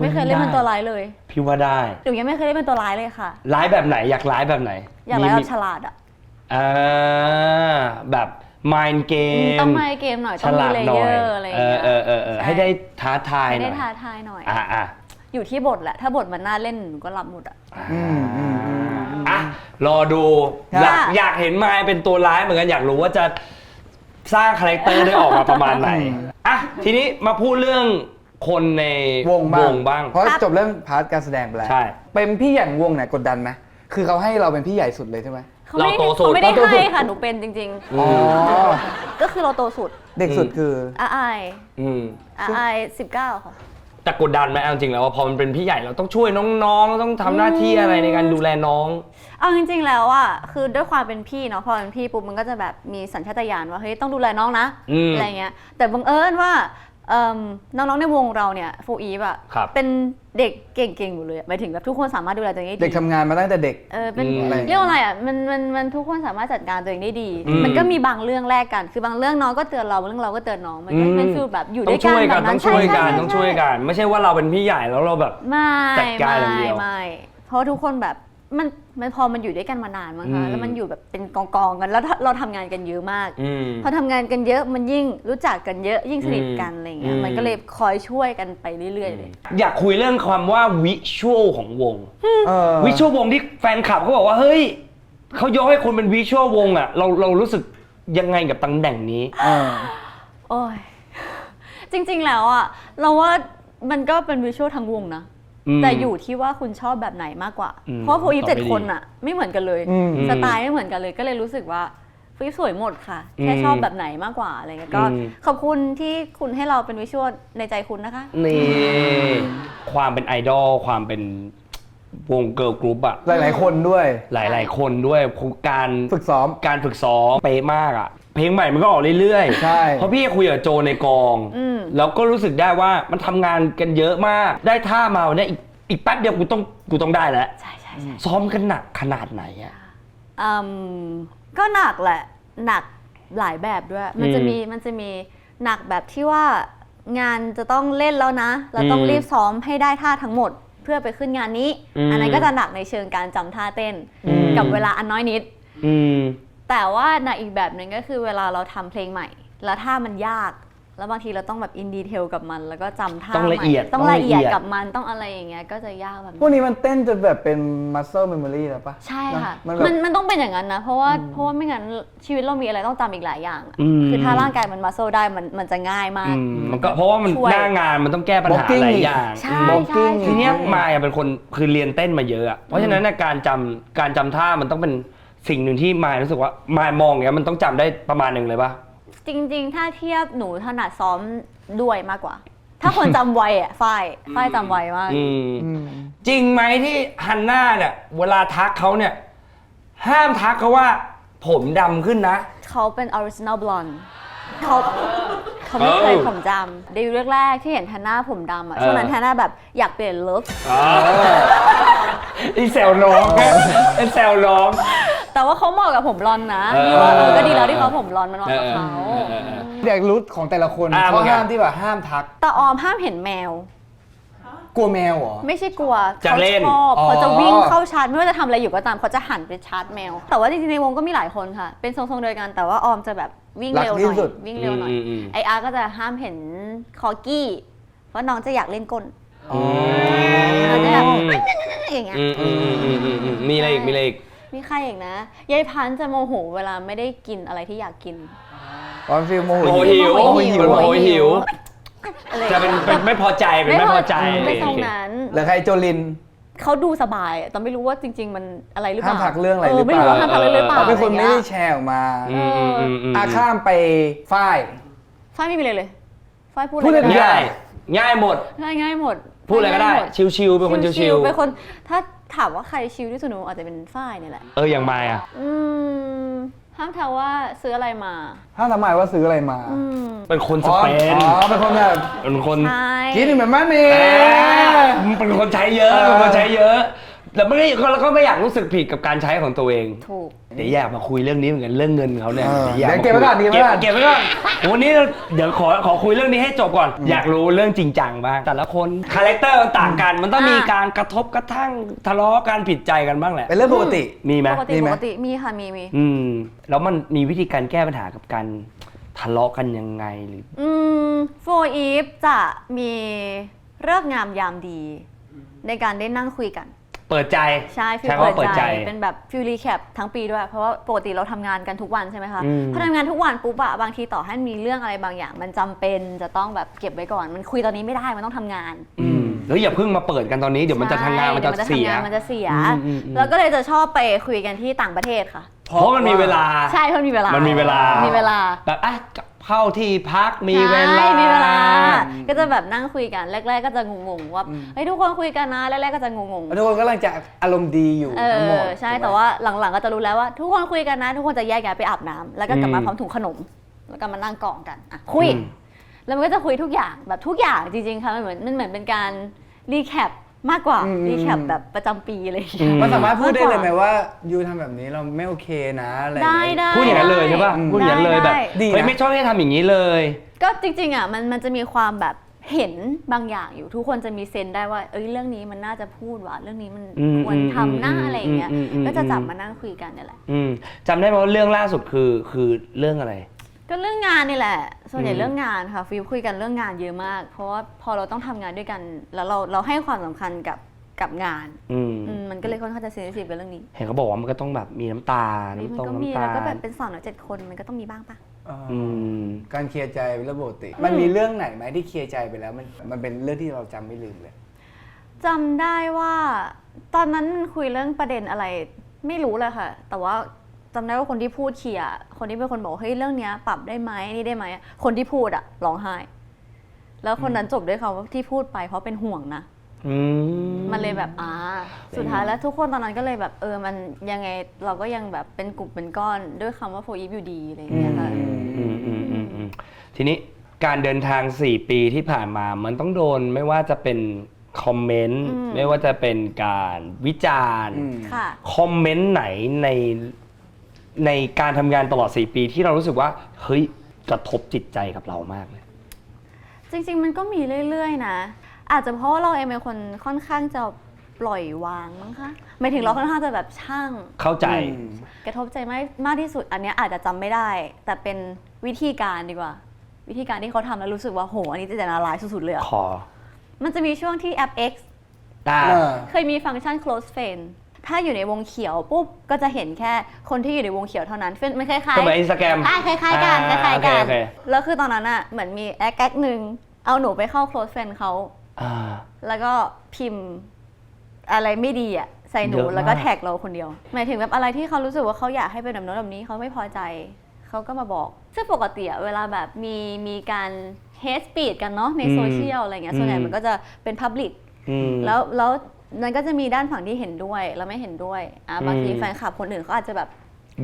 ไม่เคยเล่นเป็นตัวร้ายเลย พี่ว่าได้ หนูยังไม่เคยเล่นเป็นตัวร้ายเลยค่ะ ร้ายแบบไหนอยากร้ายแบบไหน อยากร้ายแบบฉลาดอะ แบบ mind เกม ต้องมาเกมหน่อยต้องมีเลเยอร์อะไรอย่างเงี้ย ให้ได้ท้าทาย ให้ หน่ ได้ อย ท้าทายหน่อย อ่ะ อยู่ที่บทแหละถ้าบทมันน่าเล่นหนูก็รับหมดอะ อ่ะรอดูอยากเห็นมายเป็นตัวร้ายเหมือนกันอยากรู้ว่าจะสร้างคาแรคเตอร์ได้ออกมาประมาณไหนอ่ะทีนี้มาพูดเรื่องคนใน วงบ้าง บ้าง เพราะจบเรื่องพาร์ทการแสดงไปแล้ว ใช่ เป็นพี่อย่างวงไหนกดดันไหม คือเขาให้เราเป็นพี่ใหญ่สุดเลยใช่ไหม เราโตสุด เขาไม่ได้ให้ค่ะหนูเป็นจริง อ๋อ ๆ ก็คือเราโตสุด เด็กสุดคือ อาย อืม 19ค่ะ แต่กดดันไหมเอาจริงแล้วว่าพอมันเป็นพี่ใหญ่เราต้องช่วยน้องๆเราต้องทำหน้าที่อะไรในการดูแลน้อง เอาจริงๆแล้วอ่ะคือด้วยความเป็นพี่เนาะพอเป็นพี่ปุ๊บมันก็จะแบบมีสัญชาตญาณว่าเฮ้ยต้องดูแลน้องนะอะไรเงี้ยแต่บังเอิญว่าน้องๆในวงเราเนี่ยโฟอีฟอ่ะเป็นเด็กเก่งๆอยู่เลยหมายถึงแบบทุกคนสามารถดูแลตัวเองได้ดี เด็กทำงานมาตั้งแต่เด็ก เป็น อะไร เรียกว่าอะไรอ่ะมันทุกคนสามารถจัดการตัวเองได้ดี มันก็มีบางเรื่องแลกกันคือบางเรื่องน้องก็เตือนเราบางเรื่องเราก็เตือนน้องมันก็เป็นฟีลแบบอยู่ด้วยกันแบบนั้น ต้องช่วยกันไม่ใไม่ใช่ว่าเราเป็นพี่ใหญ่แล้วเราแบบ จัดการอย่างเดียว ไม่เพราะทุกคนแบบมันพอมันอยู่ด้วยกันมานานมั้งคะแล้วมันอยู่แบบเป็นกองๆกันแล้วเราทำงานกันเยอะมากพอทำงานกันเยอะมันยิ่งรู้จักกันเยอะยิ่งสนิทกันอะไรเงี้ยมันก็เลยคอยช่วยกันไปเรื่อยๆเลย อยากคุยเรื่องคำว่าวิชวลของวงวิชวลวงที่แฟนคลับเขาบอกว่าเฮ้ยเขายกให้คุณเป็นวิชวลวงอ่ะเรารู้สึกยังไงกับตำแหน่งนี้ โอ้ยจริงๆแล้วอ่ะเราว่ามันก็เป็นวิชวลทั้งวงนะแต่อยู่ที่ว่าคุณชอบแบบไหนมากกว่าเพราะโฟอีฟ7 คนอ่ะไม่เหมือนกันเลยสไตล์ไม่เหมือนกันเลยก็เลยรู้สึกว่าโฟอีฟสวยหมดค่ะแค่ชอบแบบไหนมากกว่าอะไรเงี้ยก็ขอบคุณที่คุณให้เราเป็นวิชวลในใจคุณนะคะนี่ความเป็นไอดอลความเป็นวงเกิร์ลกรุ๊ปอะ หลายๆคนด้วย หลายๆคนด้วยการ ฝึกซ้อม เป๊ะมากอะเพลงใหม่มันก็ออกเรื่อยๆ ใช่ เพราะพี่คุยกับโจในกองแล้วก็รู้สึกได้ว่ามันทำงานกันเยอะมากได้ท่ามาวันนี้อีกแป๊บเดียวกูต้องได้แล้วใช่ซ้อมกันหนักขนาดไหนอะก็หนักแหละหนักหลายแบบด้วยมันจะมีหนักแบบที่ว่างานจะต้องเล่นแล้วนะเราต้องรีบซ้อมให้ได้ท่าทั้งหมดเพื่อไปขึ้นงานนี้อันนั้นก็จะหนักในเชิงการจำท่าเต้นกับเวลาอันน้อยนิดแต่ว่าหนักอีกแบบหนึ่งก็คือเวลาเราทำเพลงใหม่แล้วท่ามันยากแล้วบางทีเราต้องแบบอินดีเทลกับมันแล้วก็จำท่าต้องละเอียด ต้องละเอียดกับมันต้องอะไรอย่างเงี้ยก็จะยากแบบ พวกนี้มันเต้นจนแบบเป็น muscle memory แล้วปะ ใช่ค่ะ มัน ต้องเป็นอย่างนั้นนะเพราะว่าไม่งั้นชีวิตเรามีอะไรต้องจำอีกหลายอย่างคือถ้าร่างกายมันมัสเซลได้มันจะง่ายมากมันก็เพราะว่ามันหน้างานมันต้องแก้ปัญหาหลายอย่าง ใช่ ทีเนี้ยมายเป็นคนคือเรียนเต้นมาเยอะเพราะฉะนั้นการจำท่ามันต้องเป็นสิ่งหนึ่งที่มายรู้สึกว่ามายมองอย่างเงี้ยมันต้องจำได้ประมาณหนึ่งเลยป่ะจริงๆถ้าเทียบหนูถนัดซ้อมด้วยมากกว่าถ้าคนจำไวอ่ะฝ้ายจำไวมากจริงไหมที่ฮันน่าเนี่ยเวลาทักเขาเนี่ยห้ามทักเขาว่าผมดำขึ้นนะเขาเป็นออริจินอลบลอนด์เขาไม่เคยผมดำเดบิวต์แรกๆที่เห็นฮันน่าผมดำอ่ะช่วงนั้นฮันน่าแบบอยากเปลี่ยนลุคอีแซวน้องแซวน้องแต่ว่าเขาเหมาะกับผมบลอนด์นะนี่ว่าก็ดีแล้วที่เขาผมบลอนด์มันเหมาะกับเขาอยากรู้ของแต่ละคนข้อห้ามที่แบบห้ามทักแต่ออมห้ามเห็นแมวกลัวแมวเหรอไม่ใช่กลัวเขาชอบเขาจะวิ่งเข้าชาร์จไม่ว่าจะทำอะไรอยู่ก็ตามเขาจะหันไปชาร์จแมวแต่ว่าจริงๆในวงก็มีหลายคนค่ะเป็นทรงๆเดียวกันแต่ว่าออมจะแบบวิ่งเร็วหน่อยวิ่งเร็วหน่อยไออาร์ก็จะห้ามเห็นคอกี้เพราะน้องจะอยากเล่นก้นเราจะแบบอย่างเงี้ยมีอะไรอีกมีใครอีกนะยายพันจะโมโหเวลาไม่ได้กินอะไรที่อยากกินตอนฟิลโมโหหิวจะเป็นไม่พอใจเป็นไม่พอใจไม่ตรงนั้นหรือใครโจลินเขาดูสบายแต่ไม่รู้ว่าจริงๆมันอะไรหรือเปล่าห้ามทักเรื่องอะไรหรือเปล่าไม่รู้ว่าห้ามทักเรื่องหรือเปล่าเป็นคนไม่ได้แชร์ออกมาข้ามไปฝ้ายไม่มีเลยฝ้ายพูดอะไรง่ายหมดง่ายหมดพูดอะไรก็ได้ชิวๆเป็นคนชิวๆเป็นคนถ้าถามว่าใครชิลที่สุดหนูอาจจะเป็นฝ้ายนี่แหละอย่างมายอ่ะห้ามถามว่าซื้ออะไรมาห้ามทำไมว่าซื้ออะไรมาเป็นคนสเปนเป็นคนแบบเป็นคนกินเหมือนมันนี่เป็นคนใช้เยอะแต่ไม่ได้แล้วก็ไม่อยากรู้สึกผิดกับการใช้ของตัวเองถูกเดี๋ยวอยากมาคุยเรื่องนี้เหมือนกันเรื่องเงินเขาเนี่ยเก็บไว้ก่อนวันนี้เดี๋ยวขอคุยเรื่องนี้ให้จบก่อนอยากรู้เรื่องจริงจังบ้างแต่ละคนคาแรคเตอร์ต่างกันมันต้องมีการกระทบกระทั่งทะเลาะกันผิดใจกันบ้างแหละเป็นเรื่องปกติมีไหมปกติมีค่ะมีแล้วมันมีวิธีการแก้ปัญหากับการทะเลาะกันยังไงหรือโฟอีฟจะมีฤกษ์งามยามดีในการได้นั่งคุยกันเปิดใจใช่เปิดใจเป็นแบบฟิลรีแคปทั้งปีด้วยเพราะว่าปกติเราทำงานกันทุกวันใช่ไหมคะพอทำงานทุกวันปุ๊บอะบางทีต่อให้มีเรื่องอะไรบางอย่างมันจำเป็นจะต้องแบบเก็บไว้ก่อนมันคุยตอนนี้ไม่ได้มันต้องทำงาน เฮ้ยอย่าเพิ่งมาเปิดกันตอนนี้เดี๋ยวมันจะทำงานมันจะเสีย มันจะเสียแล้วก็เลยจะชอบไปคุยกันที่ต่างประเทศค่ะ เพราะมันมีเวลา ใช่เพราะมีเวลา มั มัน มีเวลา มีเวลา แบบเข้าที่พักมีเวลา ใช่มีเวลา ก็จะแบบนั่งคุยกันแรกๆก็จะงงๆว่าเฮ้ยทุกคนคุยกันนะแรกๆก็จะงงๆ ทุกคนกำลังจะอารมณ์ดีอยู่ทั้งหมด ใช่แต่ว่าหลังๆก็จะรู้แล้วว่าทุกคนคุยกันนะทุกคนจะแยกย้ายไปอาบน้ำแล้วก็กลับมาพร้อมถุงขนมแล้วก็มานั่งกองกันอ่ะคุยแล้วมันก็จะคุยทุกอย่างแบบทุกอย่างจริงๆค่ะมันเหมือนเป็นการรีแคปมากกว่ารีแคปแบบประจำปีอะไรอย่างเงี้ย มันสามารถพูดได้เลยไหมว่ายูทำแบบนี้เราไม่โอเคนะอะไรอย่าง ได้ เงี้ย ได้ พูดอย่างนั้นเลยใช่ป่ะพูดอย่างนั้นเลยแบบ ดีนะ เฮ้ยไม่ชอบให้ทำอย่างนี้เลย ก็จริงๆอ่ะมันจะมีความแบบเห็นบางอย่างอยู่ทุกคนจะมีเซนส์ได้ว่าเรื่องนี้มันน่าจะพูดว่ะเรื่องนี้มันควรทำหน้าอะไรอย่างเงี้ยก็จะจับมานั่งคุยกันนี่แหละ จำได้ไหมว่าเรื่องล่าสุดคือเรื่องอะไร ก็เรื่องงานนี่แหละส่วนใหญ่เรื่องงานค่ะฟิวคุยกันเรื่องงานเยอะมาก เพราะว่าพอเราต้องทำงานด้วยกันแล้วเราให้ความสำคัญกับงานมันก็เลยค่อนข้างจะเซนซิทีฟกับเรื่องนี้ เห็นเขาบอกว่ามันก็ต้องแบบมีน้ำตา มันก็มีแล้วก็แบบเป็น2 7 คนมันก็ต้องมีบ้างปะ การเคลียร์ใจเป็นเรื่องปกติมันมีเรื่องไหนไหมที่เคลียร์ใจไปแล้วมันเป็นเรื่องที่เราจำไม่ลืมเลย จำได้ว่าตอนนั้นคุยเรื่องประเด็นอะไรไม่รู้เลยค่ะ แต่ว่าจำได้ว่าคนที่พูดเคลียร์คนที่เป็นคนบอกเฮ้ยเรื่องเนี้ยปรับได้ไหมนี่ได้ไหมคนที่พูดอะร้องไห้แล้วคนนั้นจบด้วยคำว่าที่พูดไปเพราะเป็นห่วงนะมันเลยแบบสุดท้ายแล้วทุกคนตอนนั้นก็เลยแบบมันยังไงเราก็ยังแบบเป็นกลุ่มเป็นก้อนด้วยคำว่าโฟอีฟอยู่ดีอะไรอย่างเงี้ยค่ะทีนี้การเดินทาง4 ปีที่ผ่านมามันต้องโดนไม่ว่าจะเป็นคอมเมนต์ไม่ว่าจะเป็นการวิจารณ์คอมเมนต์ไหนในการทำงานตลอด4 ปีที่เรารู้สึกว่าเฮ้ยกระทบจิตใจกับเรามากเลยจริงๆมันก็มีเรื่อยๆนะอาจจะเพราะว่าเราเองเป็นคนค่อนข้างจะปล่อยวางมั้งคะหมายถึงเราค่อนข้างจะแบบช่างเข้าใจกระทบใจมากที่สุดอันนี้อาจจะจำไม่ได้แต่เป็นวิธีการดีกว่าวิธีการที่เขาทำแล้วรู้สึกว่าโหอันนี้เจตนาร้ายสุดๆเลยขอมันจะมีช่วงที่แอป X เคยมีฟังก์ชัน close friend ถ้าอยู่ในวงเขียวปุ๊บก็จะเห็นแค่คนที่อยู่ในวงเขียวเท่านั้นมันคล้ายๆก็เหมือน Instagram คล้ายๆกันคล้ายๆกัน okay. แล้วคือตอนนั้นอ่ะเหมือนมีแอคหนึ่งเอาหนูไปเข้า close friend เขาแล้วก็พิมพ์อะไรไม่ดีอ่ะใส่หนูแล้วก็แท็กเราคนเดียวหมายถึงแบบอะไรที่เขารู้สึกว่าเขาอยากให้เป็นแบบนั้นแบบนี้เขาไม่พอใจเขาก็มาบอกซึ่งปกติเวลาแบบมีการเฮทสปีดกันเนาะในโซเชียลอะไรเงี้ยส่วนใหญ่มันก็จะเป็นพับลิกแล้วมันก็จะมีด้านฝั่งที่เห็นด้วยแล้วไม่เห็นด้วยบางทีแฟนคลับคนอื่นเขาอาจจะแบบ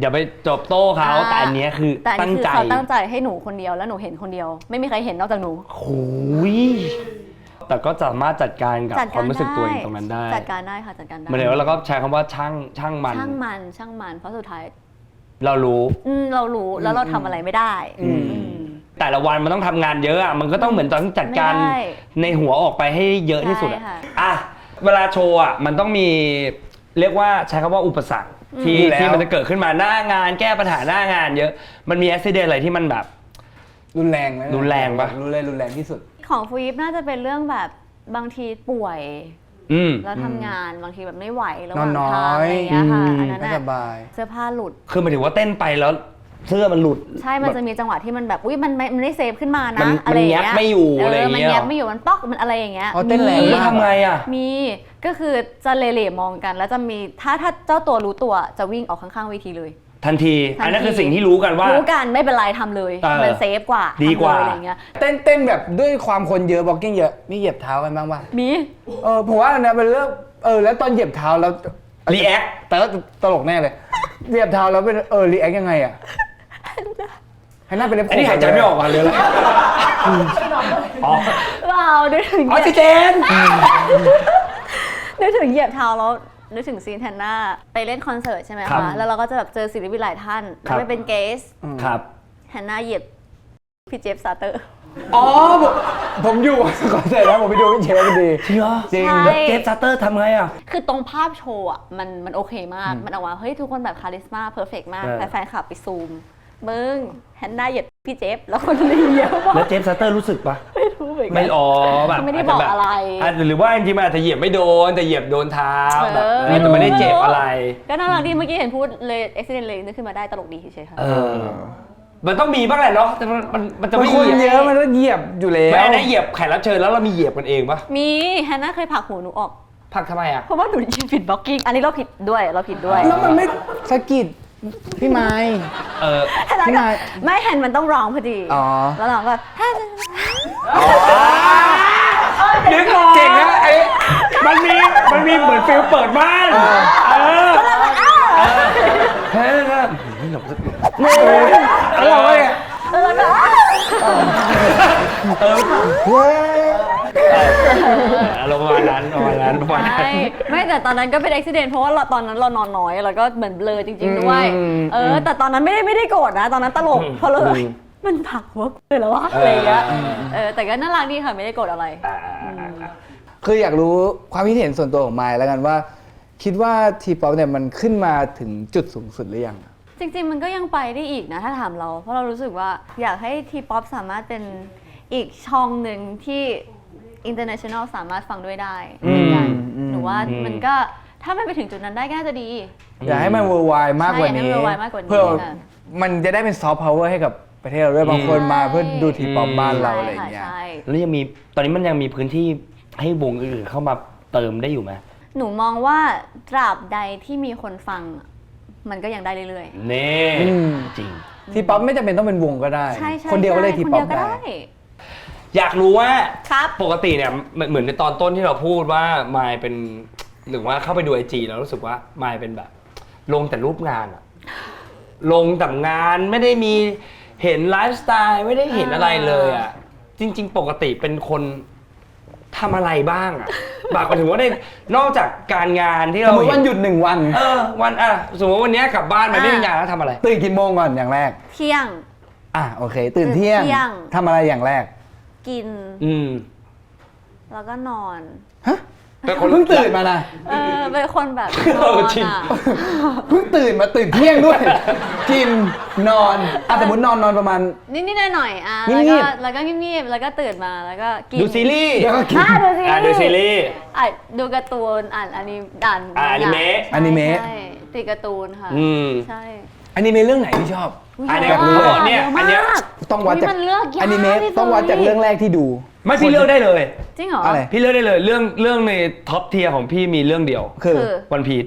อย่าไปจบโต้เขาแต่อันนี้คือตั้งใจเขาตั้งใจให้หนูคนเดียวแล้วหนูเห็นคนเดียวไม่มีใครเห็นนอกจากหนูโอ้ยแต่ก็สามารถจัดการกับความรู้สึกตัวเองตรงนั้นได้จัดการได้ค่ะจัดการได้เหมือนว่าเราก็ใช้คำว่าช่างมันเพราะสุดท้ายเรารู้แล้วเราทำอะไรไม่ได้แต่ละวันมันต้องทำงานเยอะมันก็ต้องเหมือนตอนจัดการในหัวออกไปให้เยอะที่สุดเวลาโชว์มันต้องมีเรียกว่าใช้คำว่าอุปสรรคที่มันจะเกิดขึ้นมาหน้างานแก้ปัญหาหน้างานเยอะมันมีอุบิเหตุอะไรที่มันแบบรุนแรงไหมรุนแรงปะรุนแรงที่สุดของฟูยิปน่าจะเป็นเรื่องแบบบางทีป่วยแล้วทำงานบางทีแบบไม่ไหวแล้วนอนน้อยอะไรอย่างเงี้ยค่ะอันนั้นสบายเสื้อผ้าหลุดคือหมายถึงว่าเต้นไปแล้วเสื้อมันหลุดใช่มันจะมีจังหวะที่มันแบบมันไม่เซฟขึ้นมานะอะไรอย่างเงี้ยไม่อยู่อะไรอย่างเงี้ยมันแยบไม่อยู่มันป๊อกมันอะไรอย่างเงี้ยเต้นแรงมากทำไงมีก็คือจะเล่ๆมองกันแล้วจะมีถ้าเจ้าตัวรู้ตัวจะวิ่งออกข้างๆเวทีเลยทันทีอันนั้นคือสิ่งที่รู้กันว่ารู้กันไม่เป็นไรทำเลยมันเซฟกว่าดีกว่าอะไรเงี้ยเต้นแบบด้วยความคนเยอะบล็อกกิ้งเยอะมีเหยียบเท้ากันบ้างป่ะมีผมว่าเนี่ยเป็นเรื่องแล้วตอนเหยียบเท้าแล้วรีแอคแต่ตลกแน่เลยเหยียบเท้าแล้วเป็นรีแอคยังไงอ่ะให้หน้าเป็นเล็บอันนี้หายใจไม่ออกเลยเลยว้าวนึกถึงออกซิเจนนึกถึงเหยียบเท้าแล้วนึกถึงซีนแทนน่าไปเล่นคอนเสิร์ตใช่ไหมคะแล้วเราก็จะแบบเจอศิลปินหลายท่านแล้วไปเป็นเกสครับแทนน่าเหยียบพี่เจฟซาเตอร์ผมอยู่คอนเสิร์ตแล้วผมไปดูพี่เจฟพอดีจริงแล้วเจฟซาเตอร์ทำไงคือตรงภาพโชว์มันโอเคมากมันออกมาเฮ้ยทุกคนแบบคาริสมาเพอร์เฟกต์มากแต่แฟนคลับไปซูมมึงแฮนน่าเหยียบพี่เจฟแล้วคนนี้เยอะมากแล้วเจฟซาเตอร์รู้สึกปะไม่รู้เหมือนกันไม่แบบไม่ได้บอกอะไรหรือว่าจริงๆมันอาจจะเหยียบไม่โดนแต่เหยียบโดนเท้าแบบแต่ไม่ได้เจ็บอะไรก็น่ารักดีเมื่อกี้เห็นพูดเลยเอ็กซิเดนต์เลยนึกขึ้นมาได้ตลกดีเฉยๆค่ะ มันต้องมีบ้างแหละเนาะแต่มันจะ มัน ไม่ คน เหยี เย ยบ อะมันก็เหยียบอยู่แล้ว แม่ได้เหยียบแขกรับเชิญแล้วเรามีเหยียบกันเองปะ มีแฮนน่าเคยผลักหูหนูออก พักทำไมอ่ะ เพราะว่าหนูยิงผิดบล็อกกิ้งอันนี้เราผิดด้วยเราผิดด้วย แล้วมันไม่สะกิดพี่ไม้ แฮนน่า พี่ ก็ นาย ไม่แฮนมันต้องร้องพอดี อ๋อ แล้วเราก็ นึกออกเก่งนะไอ้มันมีเหมือนฟิลเปิดบ้านเฮ้ยนะ แล้วเราเนี่ย แล้วก็ ลงประมาณนั้นใช่ไม่แต่ตอนนั้นก็เป็นอุบิเหตุเพราะว่าตอนนั้นเรานอนน้อยแล้วก็เหมือนเบลอจริงๆด้วยแต่ตอนนั้นไม่ได้โกรธนะตอนนั้นตลกเพราะเลยมันผลักหัวเลยแล้ววะอะไรเงี้ยแต่ก็น่ารักดีค่ะไม่ได้โกรธอะไร คืออยากรู้ความคิดเห็นส่วนตัวของไมล์แล้วกันว่าคิดว่าทีป๊อปเนี่ยมันขึ้นมาถึงจุดสูงสุดหรือยัง จริงๆมันก็ยังไปได้อีกนะถ้าถามเราเพราะเรารู้สึกว่าอยากให้ทีป๊อปสามารถเป็นอีกช่องหนึ่งที่ international สามารถฟังด้วยได้เหมือนกันหนูว่ามันก็ถ้ามันไปถึงจุดนั้นได้ก็น่าจะดี อยากให้มัน worldwide มากกว่านี้ ใช่อยากให้มัน worldwide มากกว่านี้ เพื่อ ค่ะ มันจะได้เป็นซอฟต์พาวเวอร์ให้กับประเทศเราด้วยบางคนมาเพื่อดูทีป๊อปบ้านเราอะไรอย่างเงี้ย ใช่ แล้วยังมีตอนนี้มันยังมีพื้นที่ให้วงอื่นๆเข้ามาเติมได้อยู่ไหม หนูมองว่าตราบใดที่มีคนฟังมันก็ยังได้เรื่อย เน่ จริง ทีป๊อปไม่จำเป็นต้องเป็นวงก็ได้ ๆใช่ใช่ คนเดียวก็เลย ใช่ ทีป๊อป คนเดียวก็ ได้ อยากรู้ว่า ครับ ปกติเนี่ยเหมือนในตอนต้นที่เราพูดว่ามายเป็นหรือว่าเข้าไปดูไอจีแล้วรู้สึกว่ามายเป็นแบบ ลงแต่รูปงานอะลงแต่งานไม่ได้มีเห็นไลฟ์สไตล์ไม่ได้เห็นอะไรเลยอะจริง ๆ ปกติเป็นคนทำอะไรบ้างอะบอกมาถึงว่าได้นอกจากการงานที่ ส เรา มมติวันห เห็น ยุด1 วัน วันสมมติวันนี้กลับบ้านไปไม่มีงานแล้วทำอะไร ตื่นกี่โมงก่อนอย่างแรก เที่ยง โอเค ตื่นเที่ยง ตื่นเที่ยง ทำอะไรอย่างแรก กิน อืม แล้วก็นอน ฮะ เป็นคน เพิ่งตื่นมานะ เป็นคนแบบน เอ อ อน จริง อ่ะ เพิ่งตื่นมาตื่นเที่ยงด้วย กินนอนสมมตินอนประมาณ นิดๆหน่อยๆอ่ะ เงี แล้ว ย ก็ บ แล้วก็เงียบๆแล้วก็ตื่นมาแล้วก็กิน ดูซีรีส์ แล้วก็กิน ดูซีรีส์ ดูการ์ตูนอ่านอนิอนิเมะ ใช่ อนิเมะ ใช่ติดการ์ตูนค่ะ อืม ใช่ อนิเมะเรื่องไหนที่ชอบ อันนี้ อยากรู้ เขาบอกเนี่ย เยอะ อันเนี้ย มาก ต้องวัดจาก มันเลือกยาก อนิเมะ ที่สุด ต้องวัดจากเรื่องแรกที่ดู ไม่พี่เลือกได้เลย จริงเหรอ อะไร พี่เลือกได้เลยเรื่องในท็อปเทียร์ของพี่มีเรื่องเดียว คือ คือ วันพีช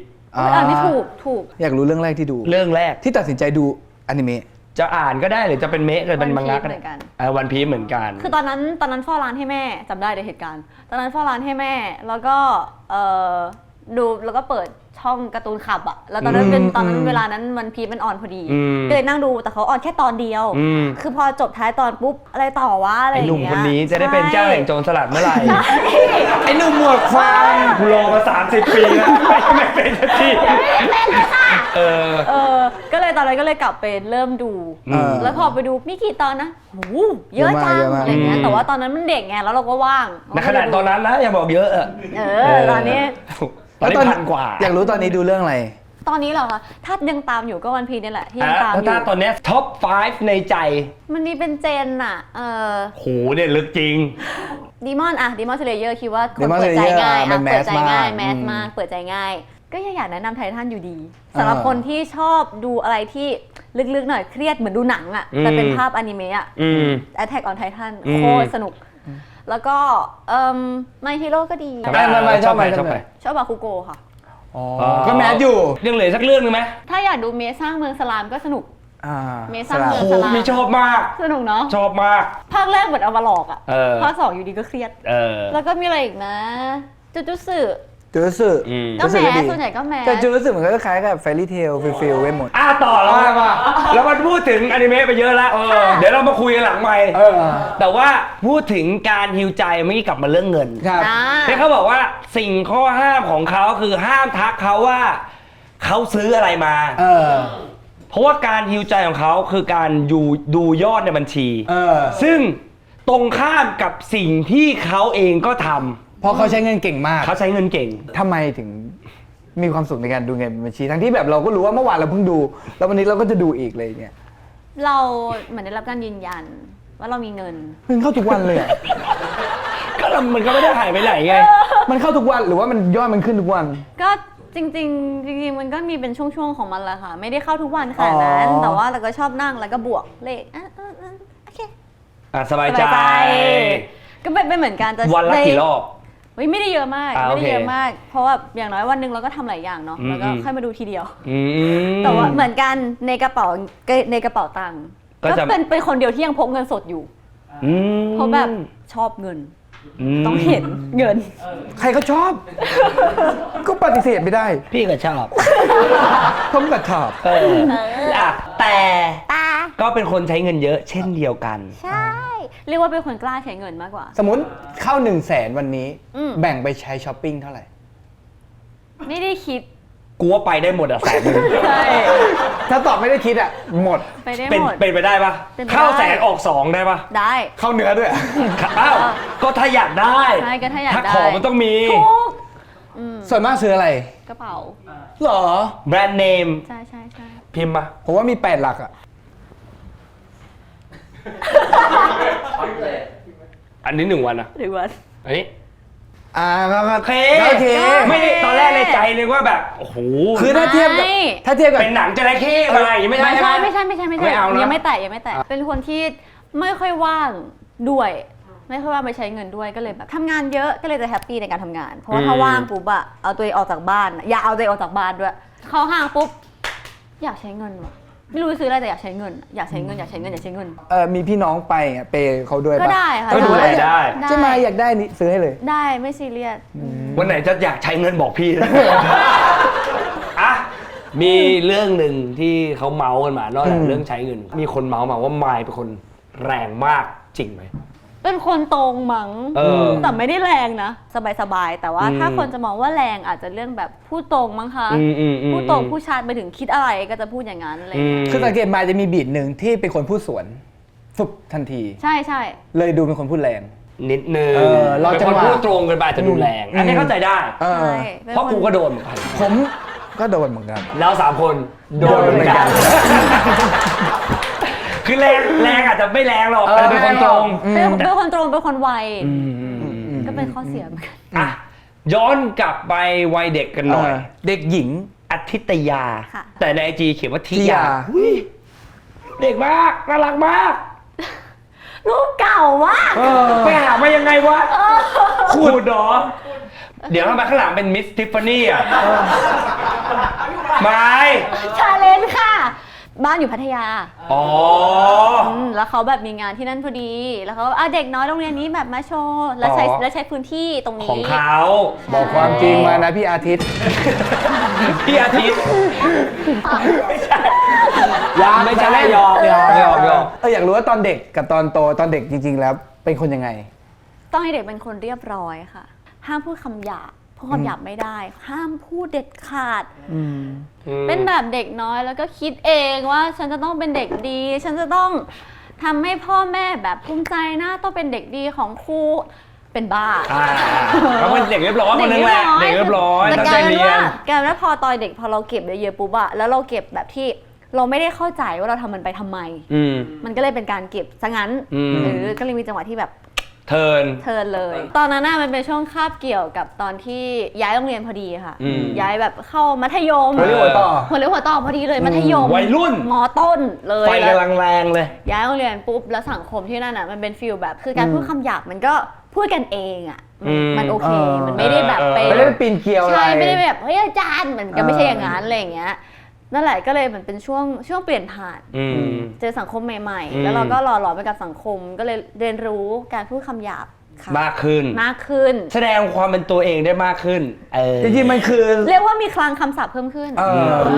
อันนี้ถูก อยากรู้เรื่องแรกที่ดู เรื่องแรก ที่ตัดสินใจดูอนิเมะ จะอ่านก็ได้หรือจะเป็นเมะหรือเป็นมังงะก็ได้วันพีชเหมือนกัน คือตอนนั้นเฝ้าร้านให้แม่จำได้ในเหตุการณ์ ตอนนั้นเฝ้าร้านให้แม่แล้วก็ดูแล้วก็เปิดช่องการ์ตูนขับอะแล้วตอนนั้นเวลานั้นมันพีมันออนพอดีก็เลยนั่งดูแต่เขาออนแค่ตอนเดียว คือพอจบท้ายตอนปุ๊บอะไรต่อวะอะไรอ ไอ้ ย่าง หนุ่ม เงี้ย คนนี้จะได้เป็นเจ้าแห่งโจรสลัดเมื่อไหร่ ไอ้หนุ่มหมวกฟาง กูรอมา30 ปีแล้วไม่เป็นสักทีก็เลยตอนนั้นก็เลยกลับไปเริ่มดู แล้วพอไปดูมีกี่ตอนนะโหเยอะจังอะไรเงี้ยแต่ว่าตอนนั้นมันเด็กไงแล้วเราก็ว่าง ในขนาดตอนนั้นนะอย่าบอกเยอะอะ ตอนนี้ ตอนนี้พันกว่า อยากรู้ตอนนี้ดูเรื่องอะไร ตอนนี้เหรอคะถ้ายังตามอยู่ก็วันพีนี่แหละที่ยังตามอ แล้ว ยู่ ถ้าตอนนี้ท็อป 5 ในใจ มันมีเป็นเจนอะโหเนี่ยลึกจริง ดีมอนสเลเยอร์คิดว่าคน Demon เปิดใจ Slayer ง่าย มัน เปิดใจง่าย mass มาก แมสมากเปิดใจง่าย ก็ยังอยากแนะนำไททันอยู่ดีสำหรับคนที่ชอบดูอะไรที่ลึกๆหน่อยเครียดเหมือนดูหนังอะแต่เป็นภาพอนิเมะอะ Attack on Titan โคตรสนุก แล้วก็My Hero ก็ดี ไม่ชอบไป ชอบบาคุโกะค่ะ ก็แมสอยู่ ยังเหลือสักเรื่องนึงไหม ถ้าอยากดูเมสร้างเมืองสลามก็สนุก เมสร้างเมือง โอ้โหมีชอบมาก สนุกเนาะ ชอบมาก ภาคแรกเหมือนเอามาหลอกอะ เออ ภาค2อยู่ดีก็เครียด แล้วก็มีอะไรอีกนะจุสึ จูรุสึ ก็แมสส่วนใหญ่ก็แมส แต่จูรุสึมันก็คล้ายกับแฟรี่เทลฟิลเว้ยหมด ต่อแล้วมาแล้วมันพูดถึงอนิเมะไปเยอะแล้วเดี๋ยวเรามาคุยกันหลังไมค์แต่ว่าพูดถึงการฮิวใจเมื่อกี้กลับมาเรื่องเงิน ครับ ที่เขาบอกว่าสิ่งข้อห้ามของเขาคือห้ามทักเขาว่าเขาซื้ออะไรมาเพราะว่าการฮิวใจของเขาคือการดูยอดในบัญชีซึ่งตรงข้ามกับสิ่งที่เขาเองก็ทำ เพราะเขาใช้เงินเก่งมาก เขาใช้เงินเก่ง ทำไมถึงมีความสุขในการดูเงินบัญชี ทั้งที่แบบเราก็รู้ว่าเมื่อวานเราเพิ่งดู แล้ววันนี้เราก็จะดูอีกเลยเนี่ย เราเหมือนได้รับการยืนยันว่าเรามีเงิน มันเข้าทุกวันเลยอะ ก็มันก็ไม่ได้หายไปไหนไง มันเข้าทุกวันหรือว่ามันยอดมันขึ้นทุกวัน ก็จ จริงๆจริงๆมันก็มีเป็นช่วงๆของมันแหละค่ะ ไม่ได้เข้าทุกวันขนาดนั้น แต่ว่าเราก็ชอบนั่งแล้วก็บวกเลขโอเค สบายใจ ก็เป็นเหมือนกันจะ วันละกี่รอบ ไม่ได้เยอะมาก โอ ไม่ เค ได้เยอะมาก เพราะว่าอย่างน้อยวันหนึ่งเราก็ทำหลายอย่างเนาะ แล้วก็ อืม ค่อยมาดูทีเดียว อืม แต่ว่าเหมือนกันในกระเป๋าตังค์ ก็ ก็ จะ เป็นคนเดียวที่ยังพกเงินสดอยู่ อืม เพราะแบบชอบเงิน ม ต้องเห็นเงิน ใครก็ชอบ ก็ปฏิเสธไม่ได้ พี่ก็ชอบ ผมก็ชอบ แต่ ตา ก็เป็นคนใช้เงินเยอะเช่นเดียวกัน ใช่ เรียกว่าเป็นคนกล้าใช้เงินมากกว่า สมมติเข้า100,000วันนี้ อืม แบ่งไปใช้ช้อปปิ้งเท่าไหร่ ไม่ได้คิด กูว่าไปได้หมดอ่ะ100,000 ใช่ ถ้าตอบไม่ได้คิดอ่ะ หมด ไปได้ เป็น หมด เป็นไปได้ปะ เป็นไปได้ เข้า100,000ออก2ได้ปะ ได้ เข้าเนื้อด้วย อ้าวก็ถ้าอยากได้ ใช่ก็ถ้าอยากได้ ของมันต้องมี ทุก ส่วนมากซื้ออะไร กระเป๋า หรอ แบรนด์เนม ใช่ใช่ใช่ พิมพ์มา ผมว่ามี8 หลักอ่ะ อันนี้1 วันนะ หรือว่า อันนี้ ก็ โอเค โอเค ไม่ได้ตอนแรกในใจนึกว่าแบบ โอ้โห คือถ้าเทียบกับ ไม่ ถ้าเทียบกับ เป็นหนังจระเข้อะไรอย่างงี้ไม่ใช่ ไม่ ใช่ ใช่ ไหม ไม่ใช่ไม่ใช่ไม่ใช่ ไม่เอานะ ยังไม่แตะยังไม่แตะเป็นคนที่ไม่ค่อยว่างด้วย ไม่ค่อยว่างไปใช้เงินด้วยก็เลยแบบทำงานเยอะก็เลยจะแฮปปี้ในการทำงาน เพราะว่าถ้าว่างปุ๊บอะเอาตัวเองออกจากบ้านอะอย่าเอาตัวเองออกจากบ้านด้วย เข้าห้างปุ๊บอยากใช้เงินว่ะไม่รู้จะซื้ออะไรแต่อยากใช้เงิน อยากใช้เงินอยากใช้เงินอยากใช้เงิน มีพี่น้องไปอ่ะเปย์เขาด้วย ก็ ปะ ได้ค่ะ ก็ดูแลได้ ใช่ไหมอยากได้นี่ซื้อให้เลย ได้ไม่ซีเรียส วันไหนจะอยากใช้เงินบอกพี่นะ อ่ะมีเรื่องหนึ่งที่เขาเมาส์กันมานอกจากเรื่องใช้เงิน มีคนเมาส์มาว่ามายเป็นคนแรงมากจริงไหม เป็นคนตรงมั้ง เออ แต่ไม่ได้แรงนะ สบายๆแต่ว่า อืม ถ้าคนจะมองว่าแรงอาจจะเรื่องแบบพูดตรงมั้งคะ อืมพูดตรงพูดชัดไปถึงคิดอะไรก็จะพูดอย่างนั้นอะไรอย่างเงี้ย คือสังเกตมาจะมีบีทหนึ่งที่เป็นคนพูดสวนฟุบทันที ใช่ใช่ เลยดูเป็นคนพูดแรง นิดนึง รอ เป็น จัง คน หวะ พูดตรงกันไปอาจจะดูแรง อันนี้เข้าใจได้ ใช่ป็น เพราะ คน กูก็โดนเหมือนกัน ผมก็โดนเหมือนกัน แล้ว3 คนโดนเหมือนกัน คือแรงอาจจะไม่แรงหรอกแต่เป็นคนตรง เป็นคนตรงเป็นคนไวก็เป็นข้อเสียเหมือนกัน อ่ะย้อนกลับไปวัยเด็กกันหน่อย เด็กหญิง อาทิตยา ค่ะ แต่ในไอจีเขียนว่าทิ ทิ ยาย า อุ๊ยเด็กมากน่ารักมาก รูปเก่ามาก ไปหามายังไงวะขูดเหรอ เดี๋ยวทำไมข้างหลังเป็นมิสทิฟฟานี่อ่ะไม่ ชาเลนจ์ค่ะ บ้านอยู่พัทยา อ๋อ แล้วเขาแบบมีงานที่นั่นพอดี แล้วเขาเด็กน้อยโรงเรียนนี้แบบมาโชว์แล้วใช้พื้นที่ตรงนี้ ของเขา บอกความจริงมานะพี่อาทิตย์ พี่อาทิตย์ไม่ใช่ ไม่ใช่ ยอม อยากรู้ว่าตอนเด็กกับตอนโตตอนเด็กจริง ๆ แล้วเป็นคนยังไง ต้องให้เด็กเป็นคนเรียบร้อยค่ะ ห้ามพูดคำหยาบพูดคำหยาบไม่ได้ ห้ามพูดเด็ดขาด เป็นแบบเด็กน้อยแล้วก็คิดเองว่าฉันจะต้องเป็นเด็กดี ฉันจะต้องทำให้พ่อแม่แบบภูมิใจนะต้องเป็นเด็กดีของครูเป็นบ้า เขาเป็นเด็กเรียบร้อยคนนึงแหละเด็กเรียบร้อย แต่ ตั้ง ก ใจ ลายเป็น เรีย ว่าน กลายเป็นว่าพอตอนเด็กพอเราเก็บเยอะๆปุ๊บอะแล้วเราเก็บแบบที่เราไม่ได้เข้าใจว่าเราทำมันไปทำไม มันก็เลยเป็นการเก็บซะงั้นก็เลยมีจังหวะที่แบบ เทิร์น เลย ตอนนั้นน่ะมันเป็นช่วงคาบเกี่ยวกับตอนที่ย้ายโรงเรียนพอดีค่ะ ย้ายแบบเข้ามัธยม หัวเรียวหัวต่อ หัวเรียวหัวต่อพอดีเลยมัธยม วัยรุ่น มอต้นเลย ไฟกำลังแรงเลย ย้ายโรงเรียนปุ๊บแล้วสังคมที่นั่นอ่ะมันเป็นฟีลแบบคือการพูดคำหยาบมันก็พูดกันเองอ่ะมันโอเคมันไม่ได้แบบไป ไม่ได้ไปปีนเกลียวอะไร ใช่ไม่ได้แบบเฮ้ยอาจารย์มันก็ไม่ใช่อย่างนั้นอะไรอย่างเงี้ยนั่นแหละก็เลยมันเป็นช่วงเปลี่ยนผ่านเจอสังคมใหม่ๆแล้วเราก็หล่อหลอมไปกับสังคมก็เลยเรียนรู้การพูดคำหยาบค่ะ มากขึ้น แส แสดงความเป็นตัวเองได้มากขึ้น จริงๆมันคือ เรียกว่ามีคลังคำศัพท์เพิ่มขึ้น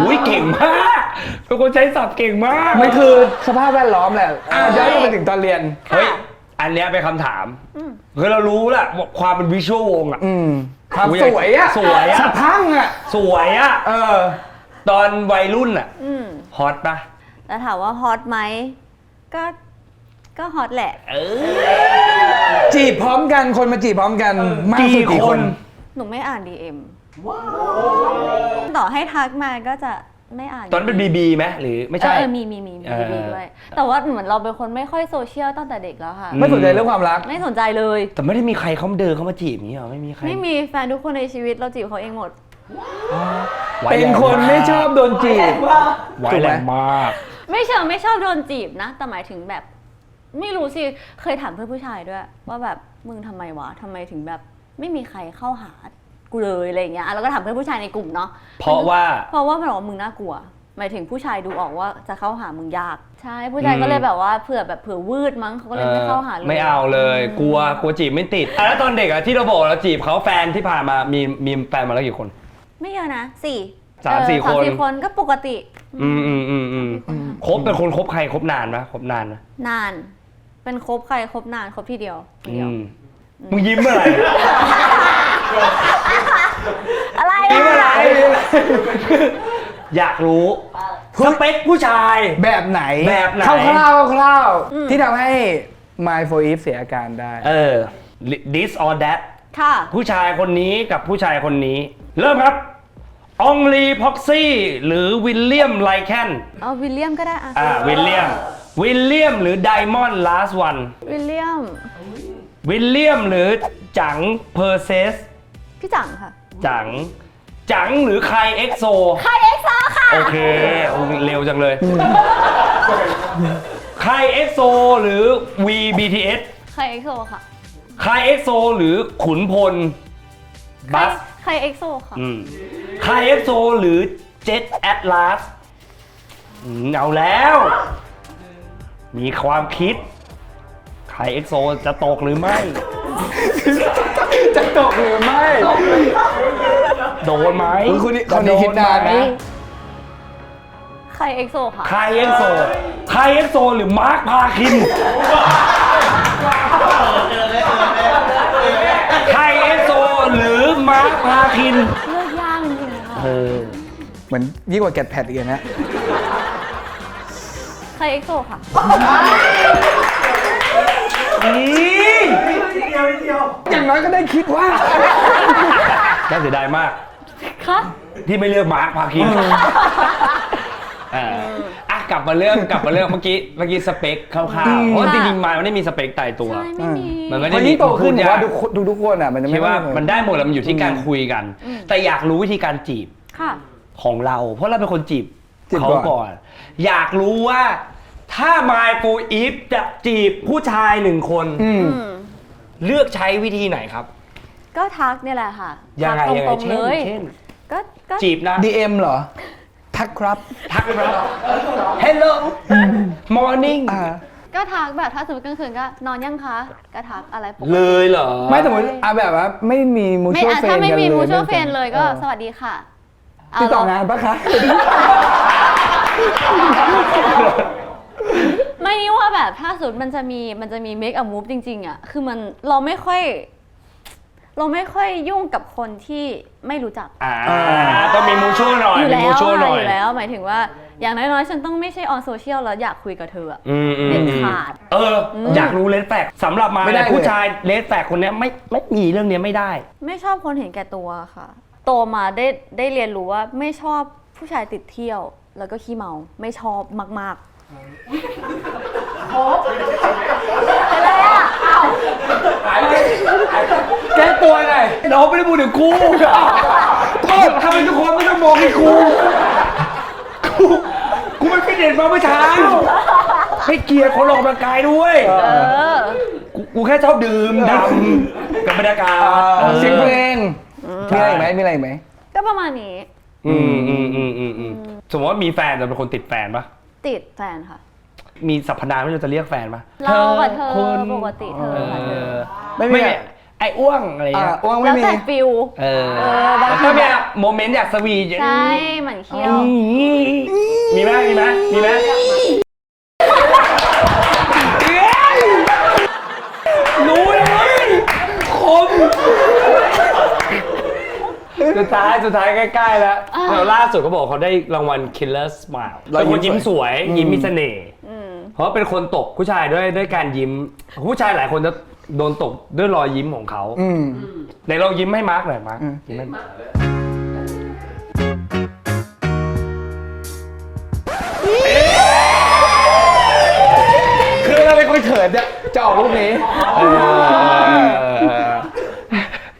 อุ้ยเก่งมากเป็นคนใช้ศัพท์เก่งมาก มันคือสภาพแวดล้อมแหละย้อนกลับไปถึงตอนเรียน เฮ้ย อันเนี้ยเป็นคำถามคือเรารู้แหละว่าความเป็นวิชวลวงอ่ะ ความสวยอะ สวยอะ สะพรั่งอะ สวยอ่ะตอนวัยรุ่นอ่ะฮอตปะ แต่ถามว่าฮอตไหมก็ฮอตแหละ จีบพร้อมกันคนมาจีบพร้อมกันมากสุดกี่คน หนูไม่อ่าน DM ต่อให้ทักมาก็จะไม่อ่าน ตอนเป็นบีบีไหมหรือไม่ใช่ มีด้วย แต่ว่าเหมือนเราเป็นคนไม่ค่อยโซเชียลตั้งแต่เด็กแล้วค่ะ ไม่สนใจเรื่องความรัก ไม่สนใจเลย แต่ไม่ได้มีใครเขาเดินเข้ามาจีบนี้หรอไม่มีใคร ไม่มีแฟนทุกคนในชีวิตเราจีบเขาเองหมด เป็นคนไม่ชอบโดนจีบ ไว้แรงมาก ไม่เชิงไม่ชอบโดนจีบนะ แต่หมายถึงแบบ ไม่รู้สิเคยถามเพื่อนผู้ชายด้วย ว่าแบบมึงทำไมวะทำไมถึงแบบไม่มีใครเข้าหากูเลยอะไรอย่างเงี้ยแล้วก็ถามเพื่อนผู้ชายในกลุ่มเนาะ เพราะว่า มันบอกว่ามึงน่ากลัว หมายถึงผู้ชายดูออกว่าจะเข้าหามึงยากใช่ผู้ชายก็เลยแบบว่าเผื่อวืดมั้งเขาก็เลยไม่เข้าหาเลย ไม่เอาเลยกลัวจีบไม่ติดแล้วตอนเด็กอะที่เราบอกเราจีบเขาแฟนที่ผ่านมามีแฟนมาแล้วกี่คน ไม่เยอะนะ4 3-4 คน 3-4 คนก็ปกติ คบเป็นคนคบใครคบนานไหมคบนานนะ นาน เป็นคบใครคบนานคบทีเดียว มึงยิ้มอะไร อะไร ยิ้มอะไร อยากรู้สเปคผู้ชาย แบบไหน คร่าวๆที่ทำให้ My for Eve เสียอาการได้ this or that ค่ะ ผู้ชายคนนี้กับผู้ชายคนนี้ เริ่มครับอองลีพ็อกซี่หรือวิลเลียมไลแคน เอาวิลเลียมก็ได้อะ วิลเลียมหรือไดมอนด์ลาสวัน วิลเลียม วิลเลียมหรือจังเพอร์เซส พี่จังค่ะ จังหรือใครเอ็กโซ ใครเอ็กซ์ซอค่ะ โอเคเร็วจังเลยใครเอ็กโซหรือ VBTS ใครเอ็กโซค่ะ ใครเอ็กโซหรือขุนพลบัส ใครเอ็กโซค่ะ ใครเอ็กโซหรือเจ็ตแอตลาสเอาแล้ว มีความคิดใครเอ็กโซจะตกหรือไม่ จะตกหรือไม่ โดนไหม คนนี้คิดนานนะ ใครเอ็กโซค่ะ ใครเอ็กโซหรือมาร์คพาคินใครเอ็กโซหรือมาร์คพาคิน เลือกยากจริงๆค่ะ เหมือนยิ่งกว่าแกดแพดอีกนะ ใครเอ็กโซค่ะ อย่างน้อยก็ได้คิดว่า น่าเสียดายมาก คะ ที่ไม่เลือกมาร์คพาคินกลับมาเรื่องเมื่อกี้สเปคคร่าวๆเพราะจริงๆมันไม่ได้มีสเปคตายตัว ใช่ไม่มี มันไม่ พ ได้ อ มี ยิ่งโตขึ้น พูด ผม ยาก ว่าทุกคนอ่ะมันจะ คิ ไม่ ดว่ามันได้หมดแล้วมันอยู่ที่การคุยกัน แต่อยากรู้วิธีการจีบ ค่ะ ของเรา เพราะเราเป็นคนจีบ จีบ เขาก่อน อยากรู้ว่าถ้า My for Eve จะจีบผู้ชาย1 คนเลือกใช้วิธีไหนครับ ก็ทักเนี่ยแหละค่ะ ยังไง ทักตรงๆเลย เช่น ก็ จีบนะ DM เหรอ ทักครับ ทักครับ Hello Morning ก็ทักแบบถ้าสมมติกลางคืนก็นอนยังคะก็ทักอะไรปกติ เลยเหรอ ไม่สมมติแบบว่าไม่มีมู ไม่ ชัว อ่ะ เฟน ถ้าไม่ กัน มี เลย มูชัวเฟนเลยก็สวัสดีค่ะ ติดต่องานปะคะ ไม่นี่ว่าแบบถ้าสมมติมันจะมี make a move จริงๆอ่ะคือมันเราไม่ค่อยยุ่งกับคนที่ไม่รู้จัก ต้องมีมูชัวหน่อย อยู่ มี แล้ มู ว ชัวหน่อย อยู่แล้วหมายถึงว่าอย่างน้อยๆฉันต้องไม่ใช่ออนโซเชียลแล้วอยากคุยกับเธออะเด็ดขาด อยากรู้เลดแฟกสำหรับมา ไม่ได้เลย ผู้ชายเลดแฟกคนเนี้ยไม่มีเรื่องเนี้ยไม่ได้ ไม่ชอบคนเห็นแก่ตัวค่ะ โตมาได้เรียนรู้ว่าไม่ชอบผู้ชายติดเที่ยว แล้วก็ขี้เมาไม่ชอบมากๆเป็นไรอ่ะอ้าว แก้ตัวหน่อย น้องไม่ได้พูดถึงกูโทษทำไมทุกคนไม่ต้องมองที่กูเป็นฟิตเนสมาเมื่อเช้าให้เกียรติคนออกกำลังกายด้วย กูแค่ชอบดื่มดำกับบรรยากาศ เสียงเพลงมีอะไรอีกไหม ก็ประมาณนี้ สมมติว่ามีแฟนจะเป็นคนติดแฟนปะ ติดแฟนค่ะ มีสรรพนามที่เราจะเรียกแฟนปะ เรากับเธอ คุณ ปกติเธอค่ะเธอ ไม่มี ไอ้อ้วงอะไรเงี้ย อ้วงไม่ แล้ว มี แต่ฟิล บางที แล้วก็เนี่ยโมเมนต์อยากสวีท ใช่เหมือนเคี้ยว มีไหมรู้เลยคมสุดท้ายใกล้ๆแล้วแล้วล่าสุดเขาบอกเขาได้รางวัล Killer Smile เป็นคนยิ้มสวยยิ้มมีเสน่ห์เพราะเป็นคนตกผู้ชายด้วยการยิ้มผู้ชายหลายคนจะโดนตกด้วยรอยยิ้มของเขาไหนเรายิ้มให้มาร์คหน่อยมาร์คยิ้มให้มาร์คคือเราเป็นคนเขินจะออกรูปนี้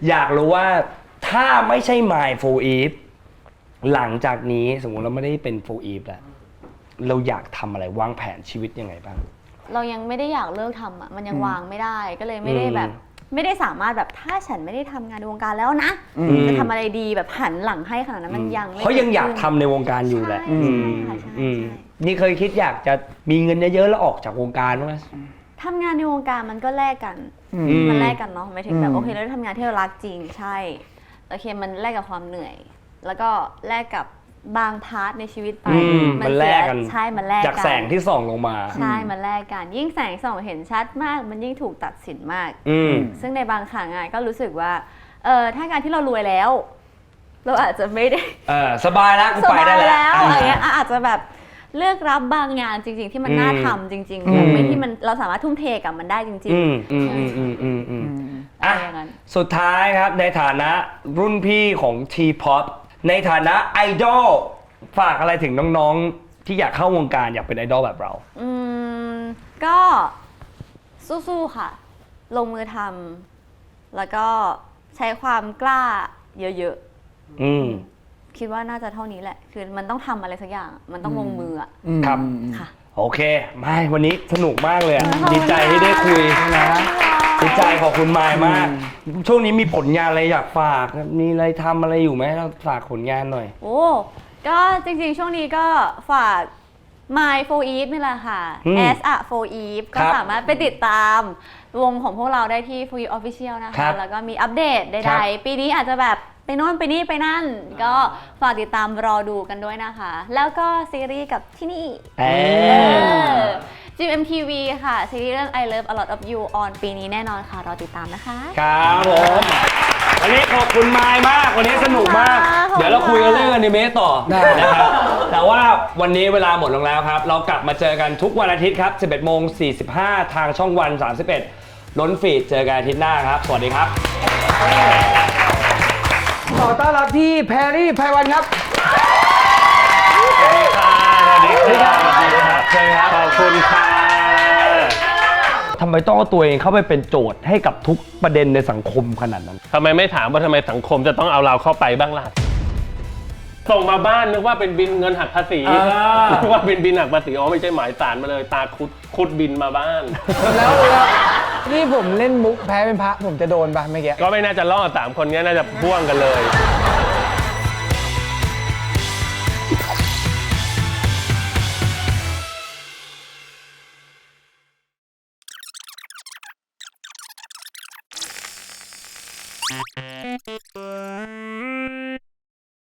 อยากรู้ว่า ถ้าไม่ใช่ My For Eve หลังจากนี้สมมุติเราไม่ได้เป็น For Eve แล้วเราอยากทำอะไรวางแผนชีวิตยังไงบ้าง เรายังไม่ได้อยากเลิกทำอ่ะมันยังวางไม่ได้ก็เลยไม่ได้แบบไม่ได้สามารถแบบถ้าฉันไม่ได้ทำงานในวงการแล้วนะจะทำอะไรดีแบบหันหลังให้ขนาดนั้นมันยังไม่ เขายังอยากทำในวงการอยู่แหละ ใช่ค่ะใช่ นี่เคยคิดอยากจะมีเงินเยอะๆแล้วออกจากวงการไหม ทำงานในวงการมันก็แลกกันมันแลกกันเนาะหมายถึงแบบโอเคเราได้ทำงานที่เรารักจริงใช่โอเคมันแลกกับความเหนื่อย แล้วก็แลกกับบางพาร์ทในชีวิตไป มันแลกกัน ใช่มันแลกกัน จากแสงที่ส่องลงมา ใช่ มันแลกกัน ยิ่งแสงส่องเห็นชัดมาก มันยิ่งถูกตัดสินมาก ซึ่งในบางครั้งก็รู้สึกว่า ถ้าการที่เรารวยแล้ว เราอาจจะไม่ได้ สบายแล้วกู ส ไป บา ได้ ย แล้ แล้ว ว อะไรเงี้ยอาจจะแบบเลือกรับบางงานจริง ๆ ที่มันน่าทำจริงๆแบบไม่ที่มันเราสามารถทุ่มเทกับมันได้จริงๆ อ่ะ อย่างนั้น สุดท้ายครับในฐานะรุ่นพี่ของ T-POP ในฐานะไอดอลฝากอะไรถึงน้องๆ ที่อยากเข้าวงการอยากเป็นไอดอลแบบเรา ก็สู้ๆค่ะ ลงมือทำแล้วก็ใช้ความกล้าเยอะๆคิดว่าน่าจะเท่านี้แหละ คือมันต้องทำอะไรสักอย่าง มันต้องลงมืออ่ะ ครับ ค่ะ โอเคไม่วันนี้สนุกมากเลยดีใจที่ได้คุยนะดีใจขอบคุณมายมาก ช่วงนี้มีผลงานอะไรอยากฝากมีอะไรทำอะไรอยู่ไหมเราฝากผลงานหน่อย โอ้ก็จริงๆช่วงนี้ก็ฝาก My For Eve นี่แหละค่ะ as a For Eve ก็สามารถไปติดตามวงของพวกเราได้ที่ For Eve Official นะ ครั คะ บ แล้วก็มีอัปเดตใ ครั ด บ ๆปีนี้อาจจะแบบไปโน่นไปนี่ไปนั่น ก็ฝากติดตามรอดูกันด้วยนะคะ แล้วก็ซีรีส์กับที่นี่ GMMTV ค่ะ ซีรีส์เรื่อง I Love A Lot of You on ปีนี้แน่นอนค่ะ รอติดตามนะคะ ครับผมวันนี้ขอบคุณมายมากวันนี้สนุกมาก ขอบคุณค่ะ เดี๋ยวเราคุยกันเรื่องอนิเมะต่อนะครับแต่ว่าวันนี้เวลาหมดลงแล้วครับ เรากลับมาเจอกันทุกวันอาทิตย์ครับ 11:45 ทางช่องวัน 31 ล้นฟีดเจอกันอาทิตย์หน้าครับ สวัสดีครับ ขอต้อนรับที่แพรรี่ไพวันครับ สวัสดีครับเชิญครับขอบคุณค่ะทำไมต้องเอาตัวเองเข้าไปเป็นโจทย์ให้กับทุกประเด็นในสังคมขนาดนั้น ทำไมไม่ถามว่าทำไมสังคมจะต้องเอาเราเข้าไปบ้างล่ะ ส่งมาบ้านนึกว่าเป็นบินเงินหักภาษีนึกว่าเป็นบินหักภาษีอ๋อไม่ใช่หมายสารมาเลยตาคุดบินมาบ้าน แล้วนี่ผมเล่นมุกแพ้เป็นพระผมจะโดนปะเมื่อกี้ ก็ไม่น่าจะรอด3 คนนี้น่าจะพ่วงกันเลย